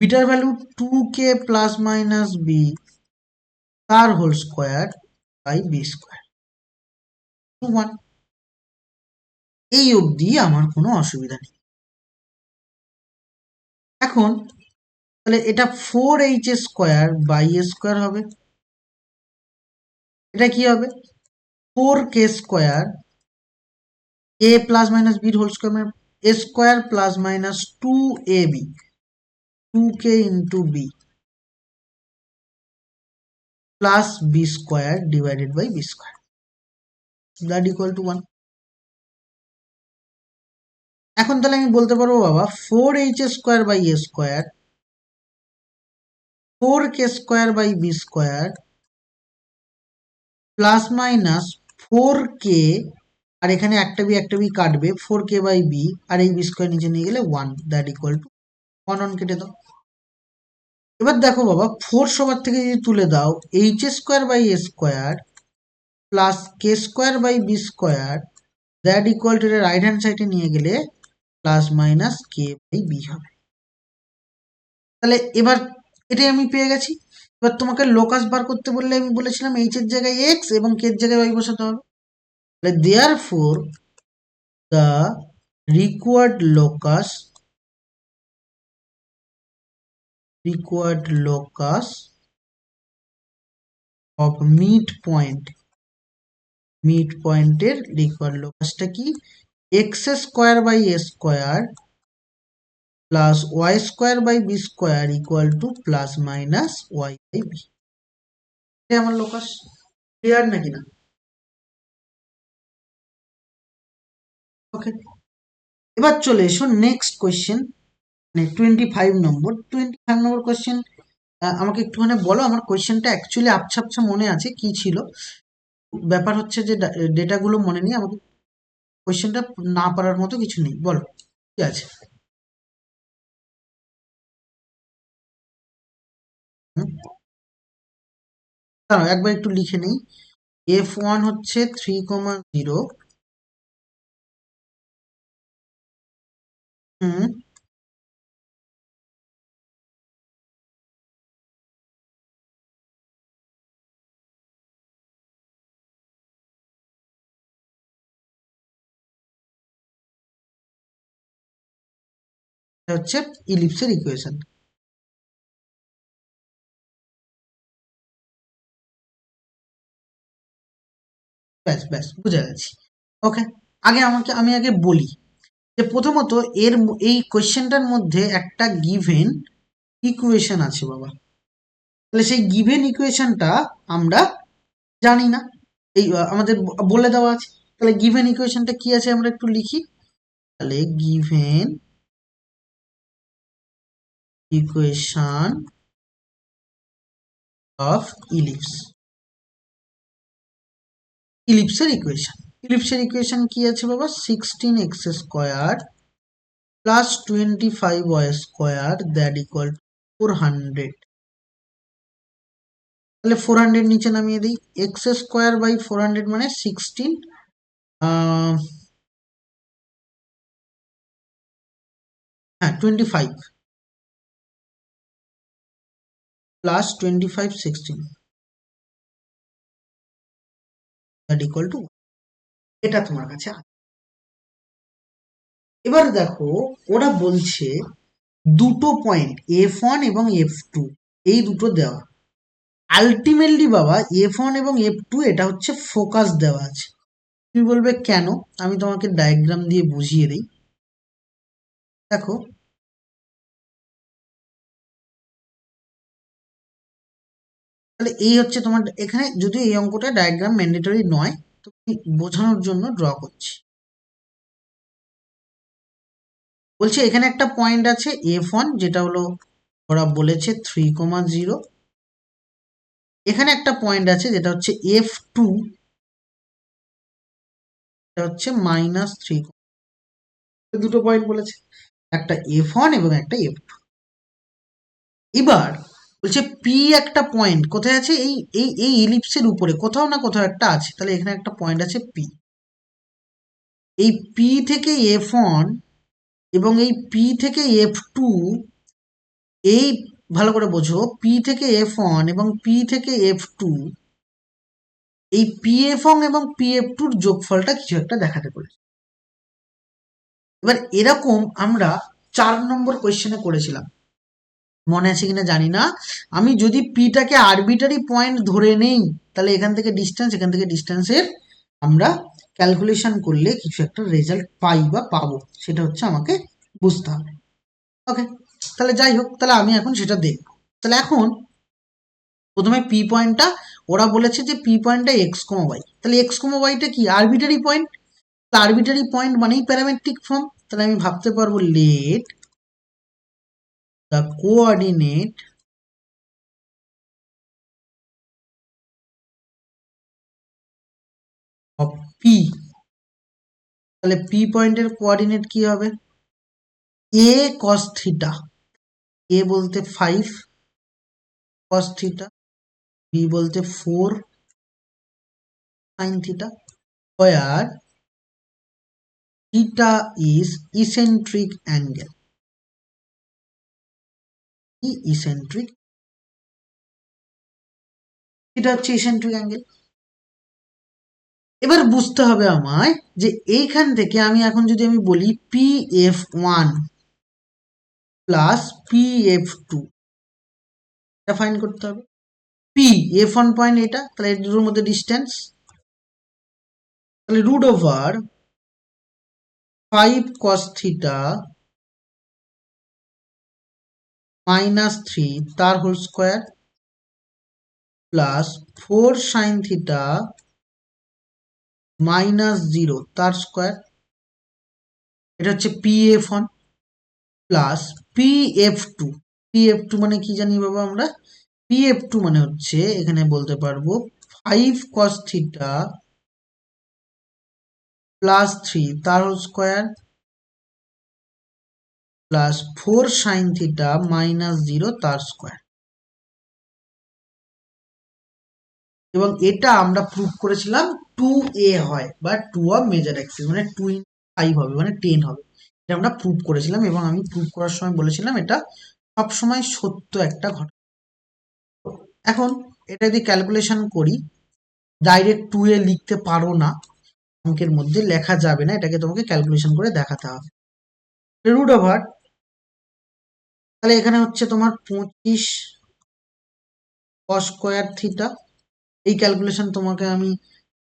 বিটার value 2k plus minus b তার whole square by b square 1। এই অবধি আমার কোনো অসুবিধা নেই। এখন তাহলে এটা 4h square by a square হবে, এটা কি হবে 4k square a plus minus বির হোল স্কোয়ার, মানে a square plus minus 2ab 2k into b plus b square divided by b square that equal to 1। এখন তাহলে আমি বলতে পারবো বাবা 4h square by a square 4k square by b square plus minus 4k, আর এখানে একটা B কাটবে, 4k বাই বি, আর এই বি স্কোয়ার নিচে নিয়ে গেলে 1 দ্যাট ইকুয়াল টু 1 কেটে দাও। এবার দেখো বাবা 4 সবার থেকে যদি তুলে দাও, h square by a square plus k square by b square that equal to right hand সাইডে নিয়ে গেলে plus minus k by b হবে। তাহলে এবার এটাই আমি পেয়ে গেছি। এবার তোমাকে লোকাস বার করতে বললে আমি বলেছিলাম এইচ এর জায়গায় এক্স এবং কে এর জায়গায় ওয়াই বসাতে হবে, তাহলে therefore the required locus of mid পয়েন্টের রিকোয়ার্ড লোকাসটা কি, x square by a square plus y square by b square equal to plus minus y by b. আমার লোকাস ক্লিয়ার নাকি না? ওকে, এবার চলে এসো নেক্সট কোয়েশ্চেন, মানে 25 নম্বর কোয়েশ্চেন। আমাকে একটুখানি বলো, আমার কোয়েশ্চেনটা অ্যাকচুয়ালি আবছা আবছা মনে আছে কি ছিল। ব্যাপার হচ্ছে যে ডেটাগুলো মনে নেই আমাকে, কোয়েশ্চেনটা না পারার মতো কিছু নেই, বলো কি আছে। দাঁড়াও একবার একটু লিখে নেই। f1 হচ্ছে 3,0, হুম, এটা হচ্ছে ইলিপসের ইকুয়েশন। ব্যাস ব্যাস বুঝে গেছি। ওকে, আমি আগে বলি যে প্রথমত এই কোয়েশ্চেনটার মধ্যে একটা গিভেন ইকুয়েশন আছে বাবা। তাহলে সেই গিভেন ইকুয়েশনটা আমরা জানি না, এই আমাদের বলে দেওয়া আছে। তাহলে গিভেন ইকুয়েশনটা কি আছে আমরা একটু লিখি। তাহলে গিভেন ইকুয়েশন অফ ইলিপস, ইলিপসের ইকুয়েশন কি আছে বাবা, 16x² plus 25y² that equal 400। তাহলে 400 নিচে নামিয়ে দিই, x² বাই 400 মানে 16, হ্যাঁ 25 প্লাস 25 16 দ্যাট ইকুয়াল টু, এটা তোমার কাছে আছে। এবার দেখো ওরা বলছে দুটো পয়েন্ট f1 এবং f2, এই দুটো দেওয়া। আলটিমেটলি বাবা f1 এবং f2 এটা হচ্ছে ফোকাস দেওয়া আছে। তুমি বলবে কেন, আমি তোমাকে ডায়াগ্রাম দিয়ে বুঝিয়ে দিই। দেখো তাহলে এই হচ্ছে তোমার, এখানে যদি এই অঙ্কটা ডায়াগ্রাম ম্যান্ডেটরি নয়, তো বোঝানোর জন্য ড্র করছি। বলছে এখানে একটা পয়েন্ট আছে f1, যেটা হলো ওরা বলেছে 3,0। এখানে একটা পয়েন্ট আছে যেটা হচ্ছে f2, এটা হচ্ছে -3, দুটো পয়েন্ট বলেছে, একটা f1 এবং একটা f2। এবার বলছে পি একটা পয়েন্ট কোথায় আছে, এই ইলিপসের উপরে কোথাও না কোথাও একটা আছে। তাহলে এখানে একটা পয়েন্ট আছে পি, এই পি থেকে f1 এবং এই পি থেকে f2, এই ভালো করে বোঝো, পি থেকে f1 এবং পি থেকে f2, এই pf1 এবং pf2 এর যোগফলটা কিছু একটা দেখাতে বলেছে। এবার এরকম আমরা 4 নম্বর কোয়েশ্চেনে করেছিলাম, মনে আছে কিনা জানি না। আমি যদি পিটাকে আরবিটারি পয়েন্ট ধরে নেই, তাহলে এখান থেকে ডিস্টেন্স, এখান থেকে ডিস্টেন্সের আমরা ক্যালকুলেশন করলে কিছু একটা রেজাল্ট পাই বা পাবো, সেটা হচ্ছে আমাকে বুঝতে হবে। ওকে, তাহলে যাই হোক, তাহলে আমি এখন সেটা দেখব। তাহলে এখন প্রথমে পি পয়েন্টটা, ওরা বলেছে যে পি পয়েন্টটা x, y, তাহলে x, y-টা কি আরবিটারি পয়েন্ট, আরবিটারি পয়েন্ট মানেই প্যারামেট্রিক ফর্ম। তাহলে আমি ভাবতে পারবো late the coordinate of P. তাহলে পি পয়েন্টের কোঅর্ডিনেট কি হবে, a cos থিটা, a বলতে 5 cos থিটা, b বলতে 4 sin theta, where theta is eccentric angle, eccentric, এটা হচ্ছে eccentric angle। এবার বুঝতে হবে আমায় যে এইখান থেকে আমি এখন যদি আমি বলি pf1 প্লাস pf2, এটা ফাইন্ড করতে হবে। পি f1 পয়েন্ট এটা, তাহলে এই দুটোর মধ্যে ডিস্টেন্স, তাহলে √/, 5 cos theta minus 3 তার whole square plus 4 sin theta minus 0 তার স্কোয়ার, এটা হচ্ছে PF1 প্লাস PF2 মানে কি জানি বাবা আমরা, PF2 মানে হচ্ছে এখানে বলতে পারবো 5 cos theta প্লাস 3 তার whole square plus 4 sin theta minus 0 তার স্কোয়ার। এবং এটা আমরা প্রুভ করেছিলাম 2a হয় বা 2 অফ মেজর অ্যাক্সিস মানে 2 × 5 হবে মানে 10 হবে, এটা আমরা প্রুভ করেছিলাম এবং আমি প্রুভ করার সময় বলেছিলাম এটা সবসময় সত্য একটা ঘটনা। এখন এটা যদি ক্যালকুলেশন করি, ডাইরেক্ট 2a লিখতে পারো না, অঙ্কের মধ্যে লেখা যাবে না, এটাকে তোমাকে ক্যালকুলেশন করে দেখাতে হবে। রুট ওভার, তাহলে এখানে হচ্ছে তোমার 25 cos স্কোয়ার থিটা, এই ক্যালকুলেশন তোমাকে আমি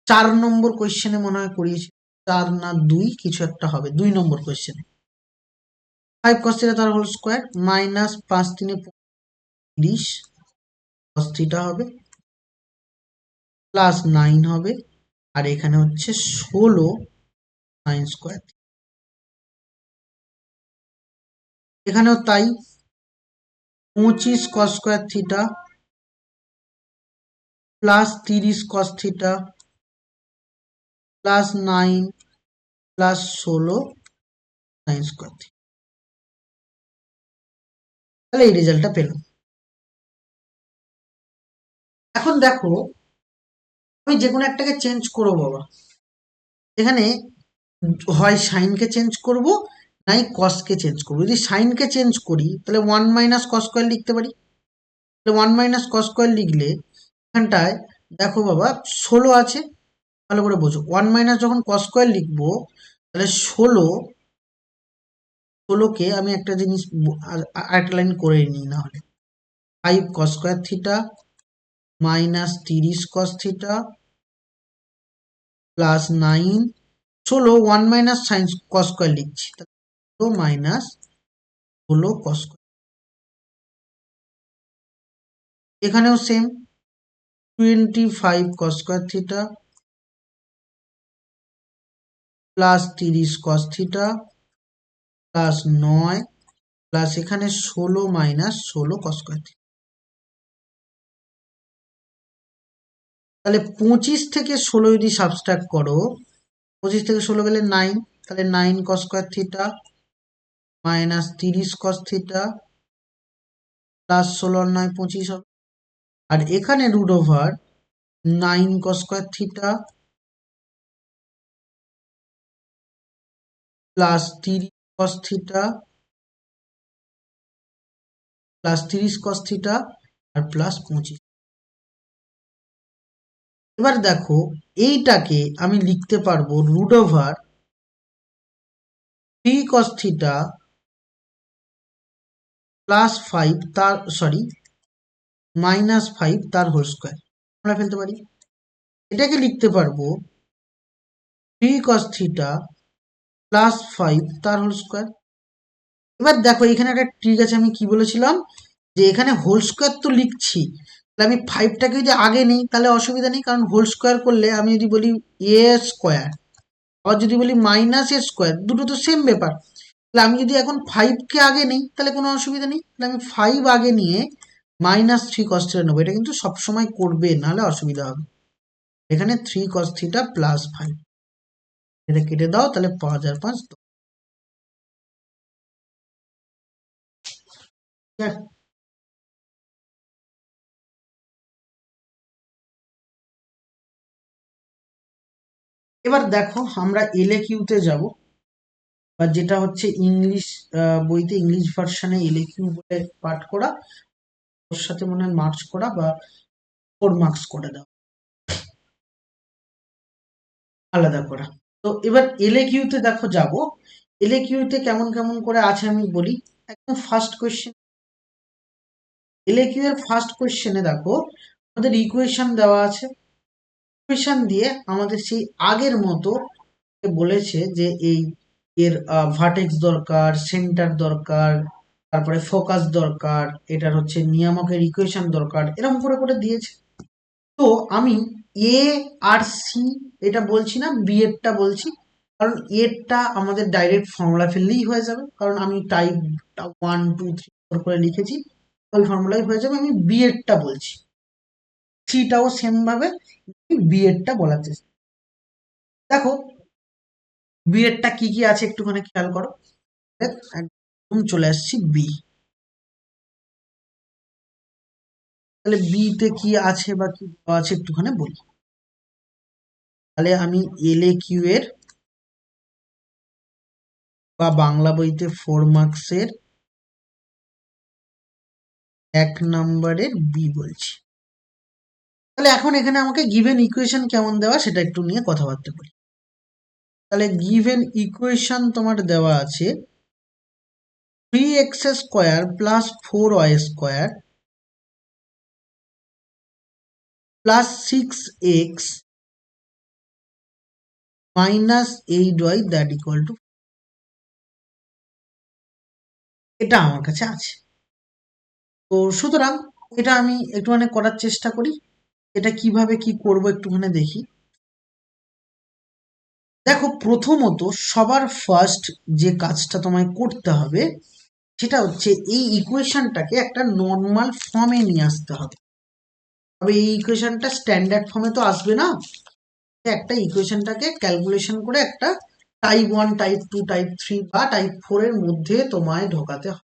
4 নম্বর কোয়েশ্চেনে মনে হয় করিয়েছি, 4 না 2 কিছু একটা হবে, 2 নম্বর কোয়েশ্চেনে। 5 cos থিটা তার whole square minus 5 3 30 cos theta হবে প্লাস 9 হবে, আর এখানে হচ্ছে 16 sin স্কোয়ার, এখানেও তাই 25 cos square theta plus 30 cos theta plus 9 plus 16 sin square theta, তাহলে এই রেজাল্টটা পেলাম। এখন দেখো আমি যে কোনো একটাকে চেঞ্জ করবো বাবা, এখানে হয় সাইনকে চেঞ্জ করব নাই কসকে চেঞ্জ করবো। যদি সাইনকে চেঞ্জ করি তাহলে 1 মাইনাস কস স্কোয়ার লিখতে পারি, তাহলে 1 মাইনাস কস স্কোয়ার লিখলে এখানটায় দেখো বাবা 16 আছে, ভালো করে বোঝো, 1 মাইনাস যখন কস স্কোয়ার লিখবো তাহলে 16কে আমি একটা জিনিস আরেকটা লাইন করে নিই, না হলে 5 cos square theta minus 30 cos theta plus 9 16 1 minus sine cos square লিখছি, মাইনাস 16 cos স্কোয়ার, এখানেও same 25 cos square theta plus 30 cos theta plus 9 plus এখানে 16 মাইনাস 16 cos স্কোয়ার থিটা। তাহলে 25 থেকে 16 যদি সাবস্ট্রাক্ট করো, 25 থেকে 16 গেলে 9, তাহলে 9 cos square theta minus 30 cos theta plus 16 আর 9 25 হবে, আর এখানে root over 9 cos square theta plus 30 cos theta plus 30 cos theta আর প্লাস 25। এবার দেখো এইটাকে আমি লিখতে পারবো root over 3 cos theta plus 5 তার সরি মাইনাস 5 তার হোল স্কোয়ার আমরা ফেলতে পারি, এটাকে লিখতে পারবো 3 cos থিটা প্লাস 5 তার হোল স্কোয়ার। এবার দেখো এখানে একটা ট্রিক আছে, আমি কি বলেছিলাম যে এখানে হোল স্কোয়ার তো লিখছি, তাহলে আমি 5টাকে যদি আগে নিই তাহলে অসুবিধা নেই, কারণ হোল স্কোয়ার করলে আমি যদি বলি এ স্কোয়ার আবার যদি বলি মাইনাস এ স্কোয়ার, দুটো তো সেম ব্যাপার, তাহলে আমি যদি এখন 5কে আগে নিই তাহলে কোনো অসুবিধা নেই, তাহলে আমি 5 আগে নিয়ে মাইনাস 3 cos থিটা নেবো, এটা কিন্তু সবসময় করবে নাহলে অসুবিধা হবে। এখানে 3 cos থিটা প্লাস 5, এটা কেটে দাও তাহলে 5 আর 5 এবার দেখো আমরা এলএকিউতে যাব, বা যেটা হচ্ছে ইংলিশ বইতে ইংলিশ ভার্সনে এলএকিউ বলে পাঠ করা, ওর সাথে মনে হয় মার্চ করা বা 4 মার্কস করে দাও আলাদা করা। তো এবার এলএকিউতে দেখো যাব, এলএকিউতে কেমন কেমন করে আছে আমি বলি। একদম ফার্স্ট কোয়েশ্চেন, এলএকিউ এর ফার্স্ট কোয়েশ্চেনে দেখো আমাদের ইকুয়েশন দেওয়া আছে, ইকুয়েশন দিয়ে আমাদের সেই আগের মতো বলেছে যে এই এর ভার্টেক্স দরকার, সেন্টার দরকার, তারপরে ফোকাস দরকার, এটার হচ্ছে নিয়ামকের ইকুয়েশন দরকার, এরকম করে করে দিয়েছে। তো আমি এ আর সি এটা বলছি না, বি এরটা বলছি, কারণ এরটা আমাদের ডাইরেক্ট ফর্মুলা ফেললেই হয়ে যাবে, কারণ আমি টাইপ 1 2 3 4 করে লিখেছি, ওই ফর্মুলাই হয়ে যাবে। আমি বি এরটা বলছি, সিটাও সেম ভাবে বি এরটা বলার চেষ্টা। দেখো বি এরটা কি কি আছে একটুখানি খেয়াল করো। একদম চলে আসছি বি। তাহলে বি তে কি আছে বা কি আছে একটুখানি বলি। তাহলে আমি এল এ কিউ এর বা বাংলা বইতে 4 মার্কসের 1 নম্বরের বি বলছি। তাহলে এখন এখানে আমাকে গিভেন ইকুয়েশন কেমন দেওয়া সেটা একটু নিয়ে কথাবার্তা বলি। তাহলে গিভেন ইকুয়েশন তোমার দেওয়া আছে 3x² plus 4y² plus 6x minus 8y that equal to, এটা আমার কাছে আছে। তো সুতরাং এটা আমি একটুখানি করার চেষ্টা করি। এটা কিভাবে কি করব একটুখানি দেখি। দেখো প্রথমত সবার ফার্স্ট যে কাজটা তোমায় করতে হবে সেটা হচ্ছে এই ইকুয়েশনটাকে একটা নর্মাল ফর্মে নিয়ে আসতে হবে। তবে এই ইকুয়েশনটা স্ট্যান্ডার্ড ফর্মে তো আসবে না, একটা ইকুয়েশনটাকে ক্যালকুলেশন করে একটা টাইপ 1 টাইপ 2 টাইপ 3 বা টাইপ 4 এর মধ্যে তোমায় ঢোকাতে হবে।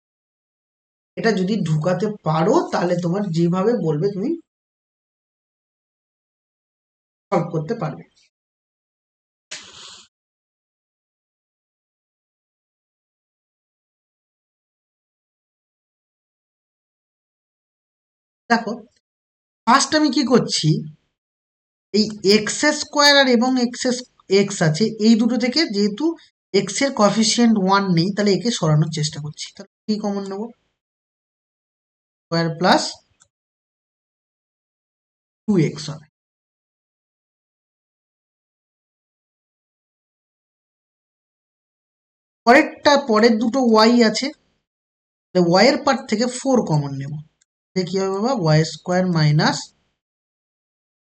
এটা যদি ঢুকাতে পারো তাহলে তোমার যেভাবে বলবে তুমি সলভ করতে পারবে। দেখো ফার্স্ট আমি কি করছি, এই x² আর এবং এক্স আছে, এই দুটো থেকে যেহেতু এক্স এর কফিসিয়েন্ট 1 নেই তাহলে একে সরানোর চেষ্টা করছি। তাহলে কি কমন নেবো, স্কোয়ার প্লাস 2x হবে। পরের দুটো y আছে, y এর পার্ট থেকে 4 কমন নেব, কি হবে বাবা, y² মাইনাস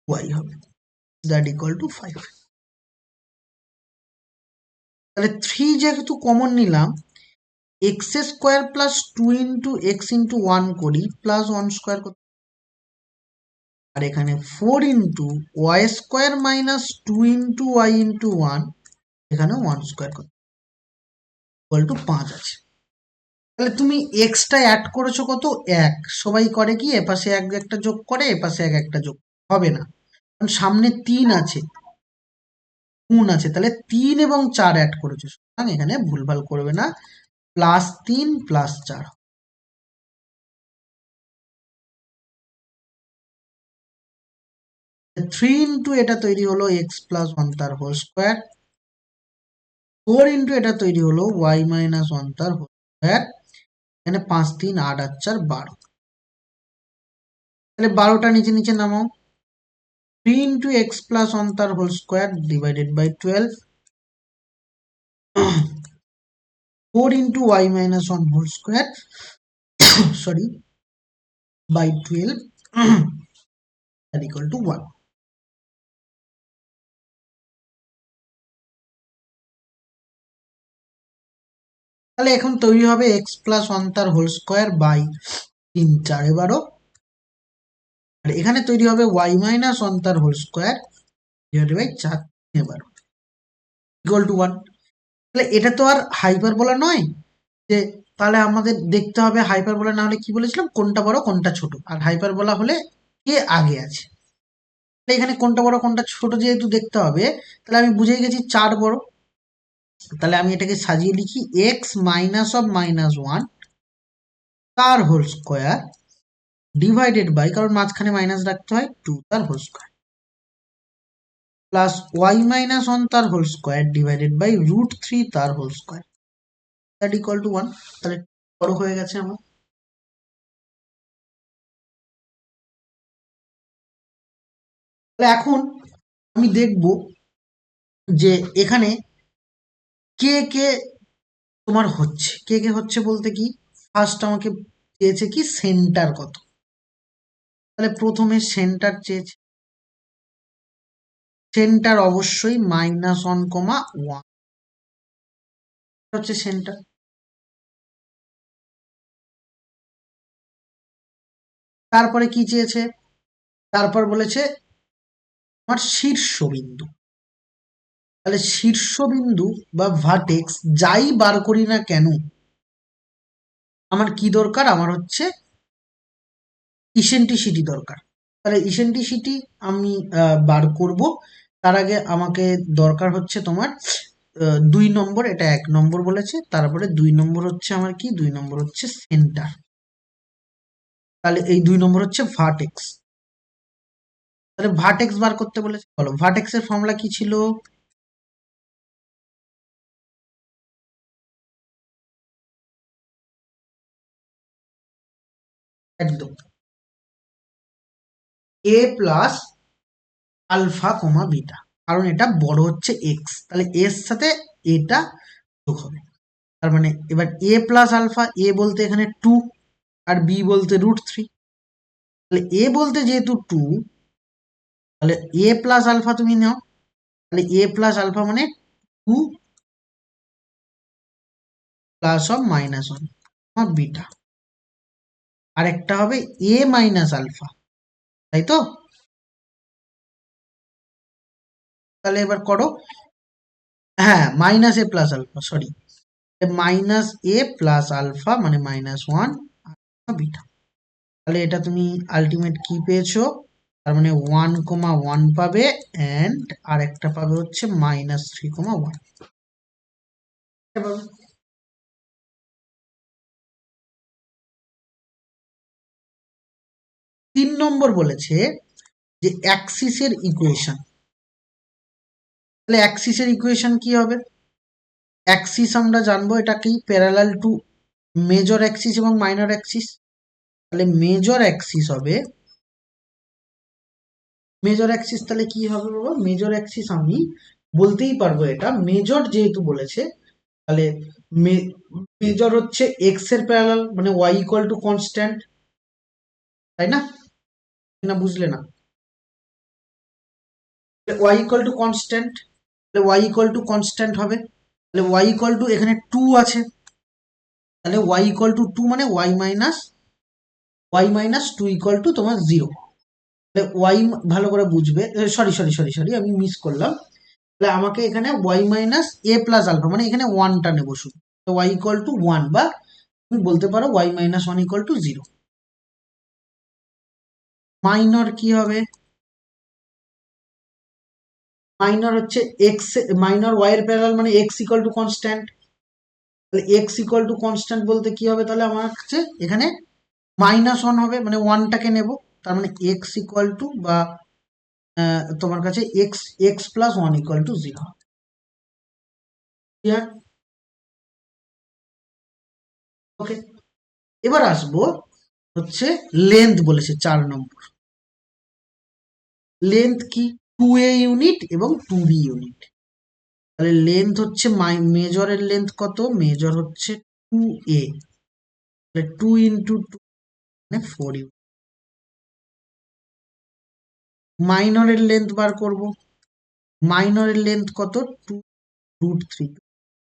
y হবে, দ্যাট ইকুয়াল টু 5। তাহলে 3 যেহেতু কমন নিলাম, x² plus 2 into x into 1 করি প্লাস 1² করতে, আর এখানে 4 into y² minus 2 into y into 1, এখানে 1² করতে ইকুয়াল টু 5 আছে। তাহলে তুমি এক্সটা অ্যাড করেছো কত, 1। সবাই করে কি এপাশে এক একটা যোগ করে, এপাশে এক একটা যোগ হবে না, কারণ সামনে 3 আছে, গুণ আছে, তাহলে 3 এবং 4 অ্যাড করেছো, সুতরাং এখানে ভুলভাল করবে না, +3 +4। 3 ইন্টু এটা তৈরি হলো x প্লাস 1 তার হোল স্কোয়ার, 4 ইন্টু এটা তৈরি হলো y মাইনাস 1 তার হোল স্কোয়ার, এখানে 5 3 8 8 4 12। তাহলে 12টা নিচে নিচে নামাও, 3 ইন্টু x প্লাস 1 তার হোল স্কোয়ার ডিভাইডেড বাই 12, 4 ইন্টু y minus 1 whole square sorry by 12 that equal to 1। তাহলে এখন তৈরি হবে x প্লাস 1 তার হোল স্কোয়ার বাই 3 4 12, আর এখানে তৈরি হবে y মাইনাস 1 তার whole square divided by 4 12 equal to 1। তাহলে এটা তো আর হাইপারবোলা নয় যে, তাহলে আমাদের দেখতে হবে হাইপারবোলা না হলে কি বলেছিলাম, কোনটা বড় কোনটা ছোট, আর হাইপারবোলা হলে কে আগে আছে। তাহলে এখানে কোনটা বড় কোনটা ছোট যেহেতু দেখতে হবে, তাহলে আমি বুঝেই গেছি 4 বড়। তাহলে আমি এটাকে সাজিয়ে লিখি এক্স মাইনাস অফ মাইনাস 1 তার হোল স্কোয়ার ডিভাইডেড বাই, কারণ মাঝখানে মাইনাস রাখতে হয়, 2 তার whole square plus y minus 1 তার হোল স্কোয়ার ডিভাইডেড বাই √3 তার whole square that equal to 1। তাহলে বড় হয়ে গেছে আমার। তাহলে এখন আমি দেখব যে এখানে কে কে তোমার হচ্ছে, কে কে হচ্ছে বলতে কি, ফার্স্ট আমাকে চেয়েছে কি সেন্টার কত, তাহলে প্রথমে সেন্টার চেয়েছে, সেন্টার অবশ্যই -1,1 হচ্ছে সেন্টার। তারপরে কি চেয়েছে, তারপর বলেছে আমার শীর্ষবিন্দু, তাহলে শীর্ষবিন্দু বা ভার্টেক্স যাই বার করি না কেন, আমার কি দরকার, আমার হচ্ছে ইসেন্ট্রিসিটি দরকার। তাহলে ইসেন্ট্রিসিটি আমি বার করব, তার আগে আমাকে দরকার হচ্ছে তোমার 2 নম্বর, এটা 1 নম্বর বলেছে, তারপরে 2 নম্বর হচ্ছে আমার কি, 2 নম্বর হচ্ছে সেন্টার, তাহলে এই 2 নম্বর হচ্ছে ভার্টেক্স। তাহলে ভার্টেক্স বার করতে বলেছে, বলো ভার্টেক্স এর ফর্মুলা কি ছিল, একদম a plus alpha comma beta, কারণ এটা বড় হচ্ছে এক্স, তাহলে এর সাথে এটা যোগ হবে। তার মানে এবার এ প্লাস আলফা, এ বলতে এখানে 2 আর বি বলতে √3, তাহলে এ বলতে যেহেতু 2, তাহলে এ প্লাস আলফা তুমি নাও, তাহলে এ প্লাস আলফা মানে 2 প্লাস অফ -1 বিটা, আর একটা হবে এ মাইনাস আলফা, তাই তো। তাহলে এবার করো, হ্যাঁ -a plus alpha, sorry, -a plus alpha মানে -1 বিটা, তাহলে এটা তুমি আলটিমেট কি পেয়েছো, তার মানে 1,1 পাবে, অ্যান্ড আর একটা পাবে হচ্ছে -3,1। 3 নম্বর বলেছে যে অ্যাক্সিসের ইকুয়েশন, তাহলে অ্যাক্সিসের ইকুয়েশন কি হবে, অ্যাক্সিস আমরা জানবো এটা কি, প্যারালাল টু মেজর অ্যাক্সিস এবং মাইনর অ্যাক্সিস, তাহলে মেজর অ্যাক্সিস হবে, মেজর অ্যাক্সিস তাহলে কি হবে বাবা, মেজর অ্যাক্সিস আমি বলতেই পারবো, এটা মেজর যেহেতু বলেছে, তাহলে মেজর হচ্ছে এক্স এর প্যারালাল, মানে ওয়াই ইকুয়াল টু কনস্ট্যান্ট, তাই না, না বুঝলে না, ওয়াই ইকুয়াল টু কনস্ট্যান্ট, তাহলে ওয়াই ইকুয়াল টু কনস্ট্যান্ট হবে, তাহলে ওয়াই ইকুয়াল টু এখানে 2 আছে, তাহলে ওয়াই ইকুয়াল টু 2 মানে ওয়াই মাইনাস 2 ইকুয়াল টু তোমার 0, তাহলে ওয়াই ভালো করে বুঝবে, সরি সরি সরি সরি আমি মিস করলাম, তাহলে আমাকে এখানে ওয়াই মাইনাস এ প্লাস আলফা মানে এখানে 1টা নেবো শুধু, তো ওয়াই ইকুয়াল টু 1, বা তুমি বলতে পারো y-1 ইকুয়াল টু 0। মাইনর কি হবে, মাইনর হচ্ছে এক্স, মাইনর ওয়াই এর প্যারালাল মানে এক্স ইকুয়াল টু কনস্ট্যান্ট, তাহলে এক্স ইকুয়াল টু কনস্ট্যান্ট বলতে কি হবে, তাহলে আমার কাছে এখানে -1 হবে, মানে 1টাকে নেব, তার মানে এক্স ইকুয়াল টু, বা তোমার কাছে x x plus 1 equal to 0। Clear, okay. এবার আসবো হচ্ছে লেন্থ বলেছে 4 নম্বর, লেন্থ কি, 2a ইউনিট এবং 2b ইউনিট, তাহলে লেন্থ হচ্ছে মেজরের লেন্থ কত, মেজর হচ্ছে 2a, তাহলে 2 ইন্টু 2 মানে 4 ইউনিট, মাইনরের লেন্থ বার করব, মাইনরের লেন্থ কত, 2 √3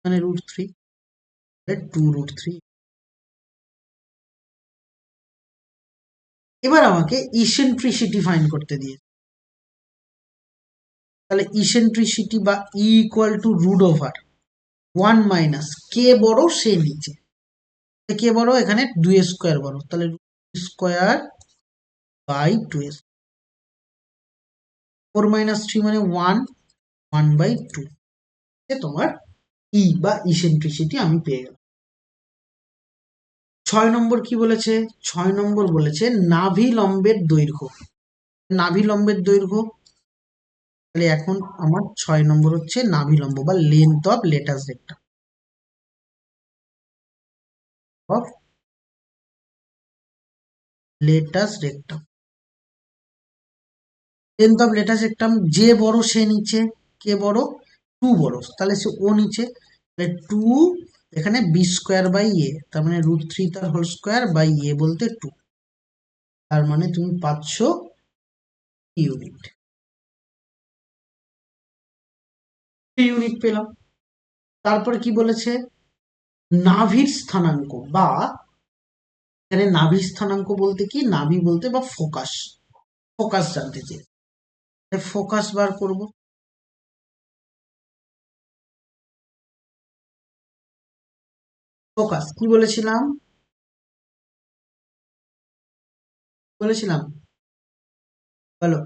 মানে √3, 2 √3। এবার আমাকে ইসেন্ট্রিসিটি ফাইন্ড করতে দিয়ে, তাহলে ইসেন্ট্রিসিটি বা ই ইকুয়াল টু √1 মাইনাস, কে বড় সে নিচে, কে বড়, এখানে 2a² বড়, তাহলে √2 বাই 2a, 4 - 3 মানে 1, 1/2, তোমার ই বা ইসেন্ট্রিসিটি আমি পেয়ে গেলাম। 6 নম্বর কি বলেছে, 6 নম্বর বলেছে নাভি লম্বের দৈর্ঘ্য, নাভি লম্বের দৈর্ঘ্য, তাহলে এখন আমার 6 নম্বর হচ্ছে নাভি লম্ব বা length of latus rectum, of latus rectum, length of latus rectum, যে বড় সে নিচে, কে বড়, 2 বড়, তাহলে সে ও নিচে, টু এখানে বি স্কোয়ার বাই এ, তার মানে √3 তার হোল স্কোয়ার বাই এ বলতে 2, তার মানে তুমি পাচ্ছ ইউনিট, ইউনিট পেলাম। তারপরে কি বলেছে, নাভির স্থানাঙ্ক, বা এখানে নাভির স্থানাঙ্ক বলতে কি, নাভি বলতে বা ফোকাস, ফোকাস জানতে চাই, ফোকাস বার করব। ফোকাস কি বলেছিলাম, বলেছিলাম বলো,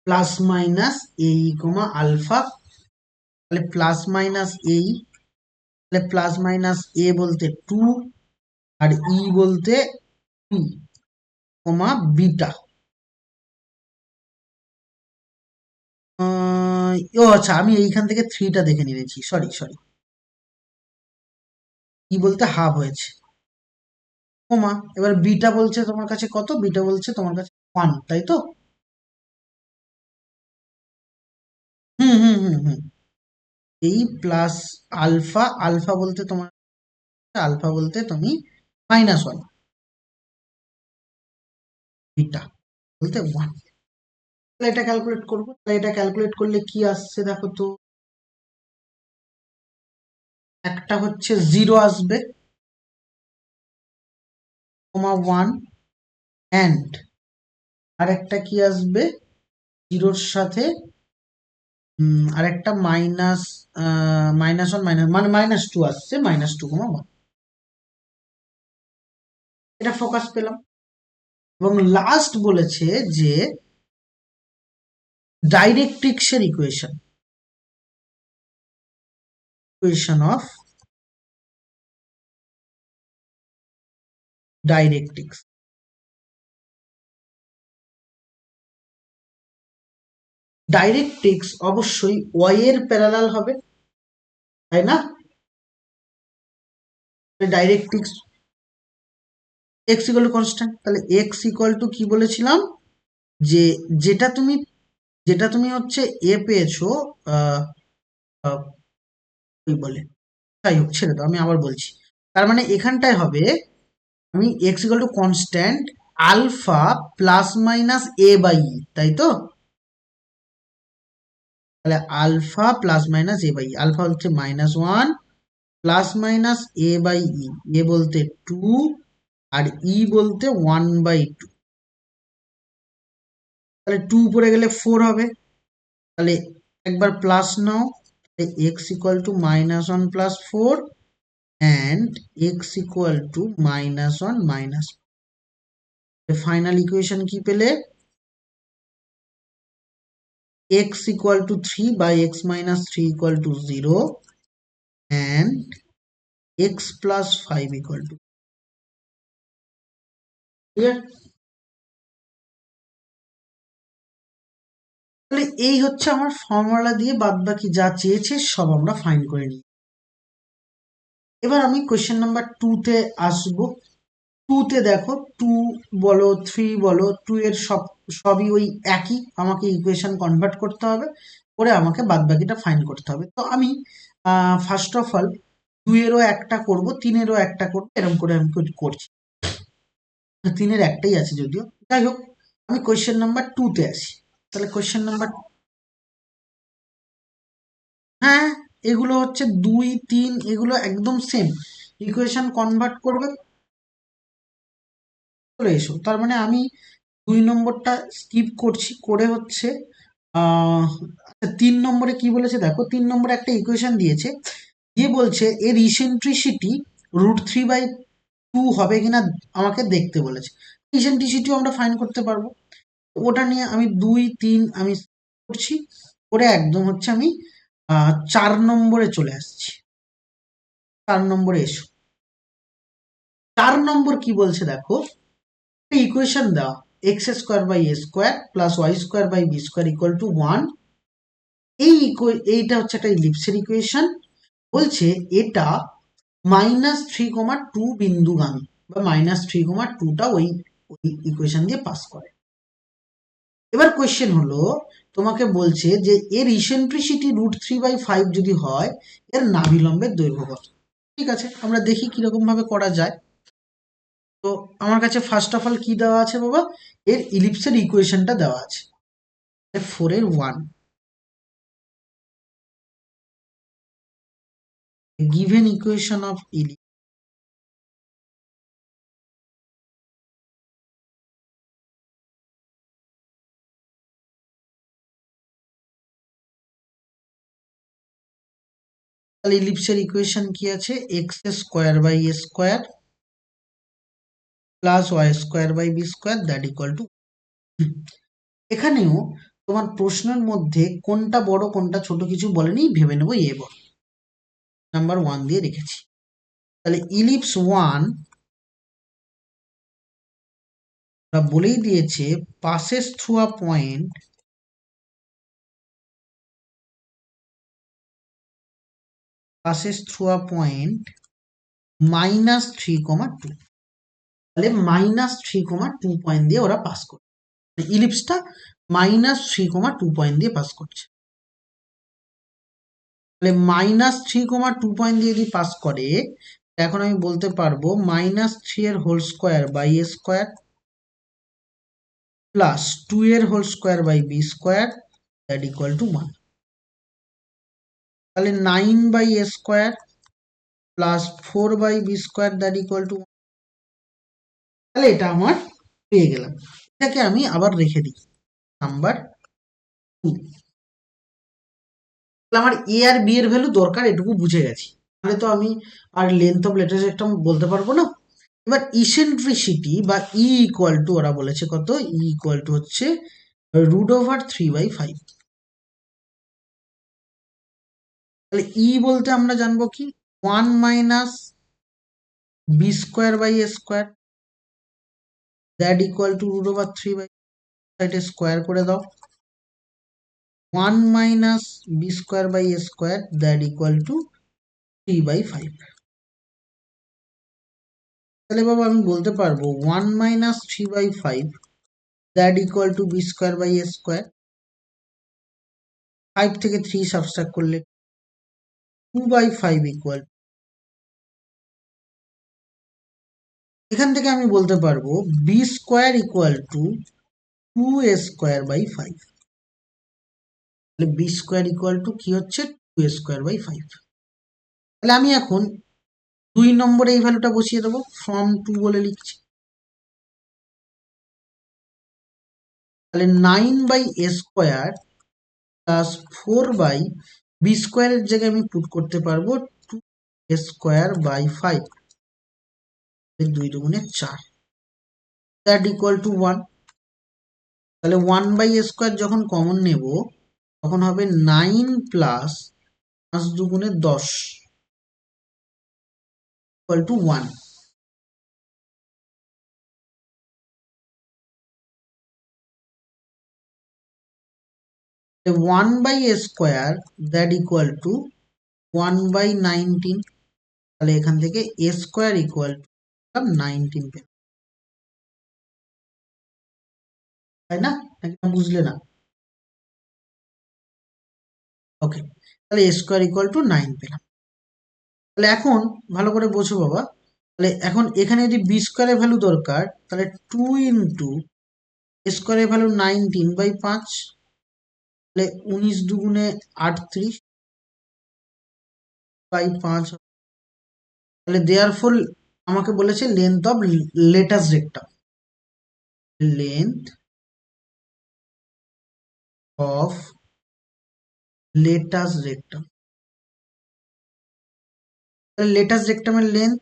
plus minus a comma alpha, তাহলে প্লাস মাইনাস এই, তাহলে প্লাস মাইনাস এ বলতে 2 আর ই বলতে 2 কমা বিটা। ও আচ্ছা, আমি এইখান থেকে 3টা দেখে নিয়েছি, সরি সরি, ই বলতে হাফ হয়েছে, কমা, এবার বিটা বলছে তোমার কাছে কত, বিটা বলছে তোমার কাছে 1, তাই তো? হুম হুম হুম হুম, এই প্লাস আলফা, আলফা বলতে তোমার, আলফা বলতে তুমি -1, বিটা বলতে 1। তাহলে এটা ক্যালকুলেট করবো, তাহলে এটা ক্যালকুলেট করলে কি আসছে দেখো তো, একটা হচ্ছে 0 আসবে, কমা 1, অ্যান্ড আরেকটা কি আসবে, জিরোর সাথে আরেকটা -1 মানে -2 আসছে, -2, এটা ফোকাস পেলাম। এবং লাস্ট বলেছে যে ডাইরেক্ট্রিক্সের equation, equation of directrix, directrix অবশ্যই ওয়াই এর প্যারালাল হবে, তাই না? Directrix x equal to constant, তাহলে এক্স ইকুয়াল টু কি বলেছিলাম, যে যেটা তুমি, যেটা তুমি হচ্ছে এ পেয়েছো, আহ, আহ, কি বলে, যাই হোক ছেড়ে দাও, আমি আবার বলছি। তার মানে এখানটায় হবে, আমি x equal to constant alpha plus minus a by e, তাই তো? তাহলে alpha plus minus a by e, alpha হচ্ছে -1 plus minus a by e, a বলতে 2 আর ই বলতে 1/2, তাহলে 2 পড়ে গেলে 4 হবে, তাহলে একবার plus now, x equal to -1 plus 4 and x equal to -1 minus, final equation কি পেলে, x equal to 3 by x minus 3 equal to 0 and x plus 5 equal to, clear? তাহলে এই হচ্ছে আমার ফর্মুলা দিয়ে বাদবাকি যা চেয়েছে সব আমরা ফাইন্ড করে নিই। এবার আমি কোয়েশ্চেন নাম্বার 2 তে আসবো। 2 তে দেখো, 2 বলো 3 বলো, 2 এর সবই ওই একই, আমাকে ইকুয়েশন কনভার্ট করতে হবে, করে আমাকে বাদবাকিটা ফাইন্ড করতে হবে। তো আমি ফার্স্ট অফ অল 2 এরও একটা করব, 3 এরও একটা করবো, এরকম করে আমি করছি। 3 এর একটাই আছে যদিও, যাই হোক, আমি কোয়েশ্চেন নাম্বার 2 তে আসি। তাহলে কোয়েশ্চেন নাম্বার, হ্যাঁ, এগুলো হচ্ছে 2 3 এগুলো একদম সেম, ইকুয়েশন কনভার্ট করবে, চলে এসো। তার মানে আমি 2 নম্বরটা স্কিপ করছি, করে হচ্ছে 3 নম্বরে কি বলেছে দেখো, 3 নম্বরে একটা ইকুয়েশন দিয়েছে, দিয়ে বলছে এর ইসেন্ট্রিসিটি √3/2 হবে কিনা আমাকে দেখতে বলেছে। ইসেন্ট্রিসিটিও আমরা ফাইন্ড করতে পারবো, ওটা নিয়ে আমি 2 3 আমি করছি, করে একদম হচ্ছে আমি 4 নম্বরে চলে আসছি। 4 নম্বরে এসো। 4 নম্বর কি বলছে দেখো, ইকুয়েশন দেওয়া, x² by a² plus y² by b² equal to 1, এইটা হচ্ছে একটা ইলিপসের ইকুয়েশন, বলছে এটা -3,2 বিন্দুগামী, বা -3,2টা ওই ইকুয়েশন দিয়ে পাস করে। এবার কোয়েশ্চেন হলো, তোমাকে বলছে যে এর ইসেন্ট্রিসিটি √3/5 যদি হয়, এর নাভিলম্বের দৈর্ঘ্য কত। ঠিক আছে, আমরা দেখি কিরকম ভাবে করা যায়। তো আমার কাছে ফার্স্ট অফ অল কি দেওয়া আছে বাবা, এর ইলিপসের ইকুয়েশনটা দেওয়া আছে, 4 এর 1 given equation of ellipse, তাহলে ইলিপসের ইকুয়েশন কি আছে, x² plus y² that equal to. এখানেও তোমার প্রশ্নের মধ্যে কোনটা বড় কোনটা ছোট কিছু বলেনি, ভেবে নেবো এ বড়, নাম্বার 1 দিয়ে রেখেছি। তাহলে ইলিপস 1 বলেই দিয়েছে passes through a point -3,2, তাহলে -3,2 পয়েন্ট দিয়ে ওরা পাস করছে, ইলিপসটা -3,2 পয়েন্ট দিয়ে পাস করছে। তাহলে -3,2 পয়েন্ট দিয়ে যদি পাস করে, এখন আমি বলতে পারবো -3 এর whole square by a square plus 2 এর whole square by b square that equal to 1। তাহলে 9/a² plus 4/b² that equal to, তাহলে এটা আমার পেয়ে গেলাম। এটাকে আমি আবার রেখে দিই নাম্বার 2। তাহলে আমার এ আর বি এর ভ্যালু দরকার, এটুকু বুঝে গেছি। তাহলে তো আমি আর লেন্থ অফ লেটার একটা বলতে পারবো না। এবার ইসেন্ট্রিসিটি বা ই ইকুয়াল টু, ওরা বলেছে কত, ই ইকুয়াল টু হচ্ছে √3/5। তাহলে ই বলতে আমরা জানবো কি, 1 minus b²/a² that equal two √3/5, এটা স্কোয়ার করে দাও, 1 minus b²/a² that equal two 3/5। তাহলে বাবা আমি বলতে পারবো 1 minus 3/5 that equal two b²/a², 5 থেকে 3 সাবস্ট্রাক্ট করলে 2/5 ইকুয়াল, এখান থেকে আমি বলতে পারবো b² ইকুয়াল টু 2a²/5। তাহলে b² ইকুয়াল টু কি হচ্ছে, 2a²/5। তাহলে আমি এখন 2 নম্বরে এই ভ্যালুটা বসিয়ে দেবো, ফ্রম 2 বলে লিখছি। তাহলে 9/a² প্লাস 4/b² এর জায়গায় আমি পুট করতে পারবো 2a²/5, 2 দুগুণে 4 দ্যাট ইকুয়াল টু 1। তাহলে 1/a² যখন কমন নেব তখন হবে 9 প্লাস 5 দুগুণে 10 equal to 1। 1/a² that equal two 1/19। তাহলে এখান থেকে a² ইকুয়াল টু 19 পেলাম, তাই না, নাকি বুঝলে না? ওকে, তাহলে a² ইকুয়াল টু 9 পেলাম। তাহলে এখন ভালো করে বোঝো বাবা, তাহলে এখন এখানে যদি b² এর ভ্যালু দরকার, তাহলে 2 ইন্টু a² এর ভ্যালু 19/5, তাহলে 19 দুগুণে 38/5। তাহলে দেয়ারফর আমাকে বলেছে length of latus rectum, length of latus rectum. তাহলে লেটাস রেক্টামের লেন্থ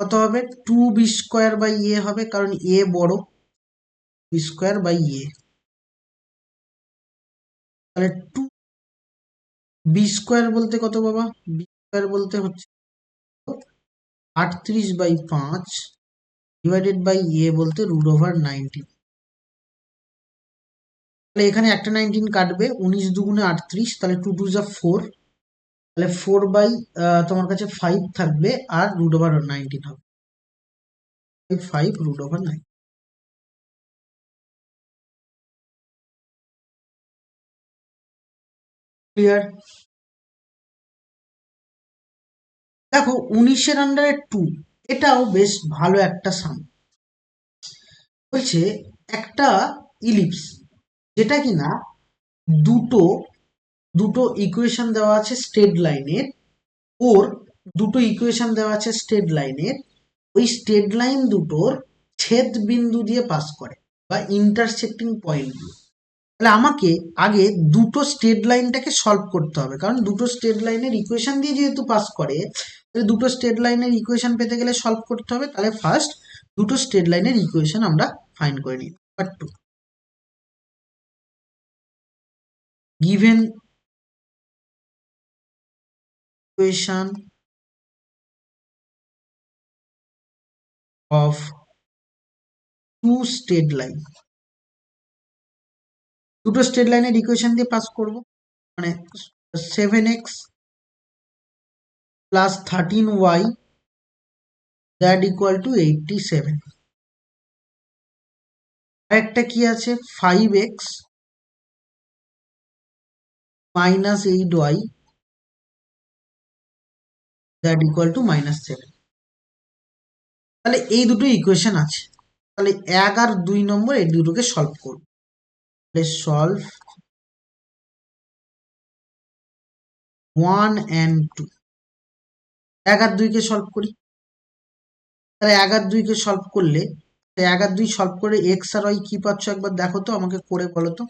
কত হবে, 2b²/a হবে, কারণ এ বড়, b²/a। তাহলে 2b² বলতে কত বাবা, b² বলতে হচ্ছে 38/5 ডিভাইডেড বাই এ বলতে √19। তাহলে এখানে একটা 19 কাটবে, 19 দুগুণে 38, তাহলে 2 2 যা 4, তাহলে 4 বাই তোমার কাছে 5 থাকবে আর √19 হবে, 5 √9। ক্লিয়ার? দেখো 19-এর আন্ডারে 2, এটাও বেশ ভালো একটা সাম। বলছে একটা ইলিপস যেটা কিনা দুটো দুটো ইকুয়েশন দেওয়া আছে স্ট্রেট লাইনের, ওর দুটো ইকুয়েশন দেওয়া আছে স্ট্রেট লাইনের, ওই স্ট্রেট লাইন দুটোর ছেদ বিন্দু দিয়ে পাস করে বা ইন্টারসেক্টিং পয়েন্ট দিয়ে। তাহলে আমাকে আগে দুটো স্ট্রেট লাইনটাকে সলভ করতে হবে, কারণ দুটো স্ট্রেট লাইনের ইকুয়েশন দিয়ে যেহেতু পাস করে, তাহলে দুটো স্ট্রেট লাইনের ইকুয়েশন পেতে গেলে সলভ করতে হবে। তাহলে ফার্স্ট দুটো স্ট্রেট লাইনের ইকুয়েশন আমরা ফাইন্ড করে নিই। Number 2, given equation of two straight line, দুটো স্ট্রেট লাইনের ইকুয়েশন দিয়ে পাস করব, মানে 7x plus 13y that equal two 87। আরেকটা কি আছে, 5x minus 8y that equal two -7। তাহলে এই দুটো ইকুয়েশন আছে। তাহলে 1 আর 2 নম্বর এই দুটোকে সলভ করব। তাহলে সলভ 1 and 2, 1 আর 2 কে সলভ করি। তাহলে 1 আর 2 কে সলভ করলে, 1 আর 2 সলভ করে x আর y কি পাচ্ছ একবার দেখো তো, আমাকে করে বলো তো।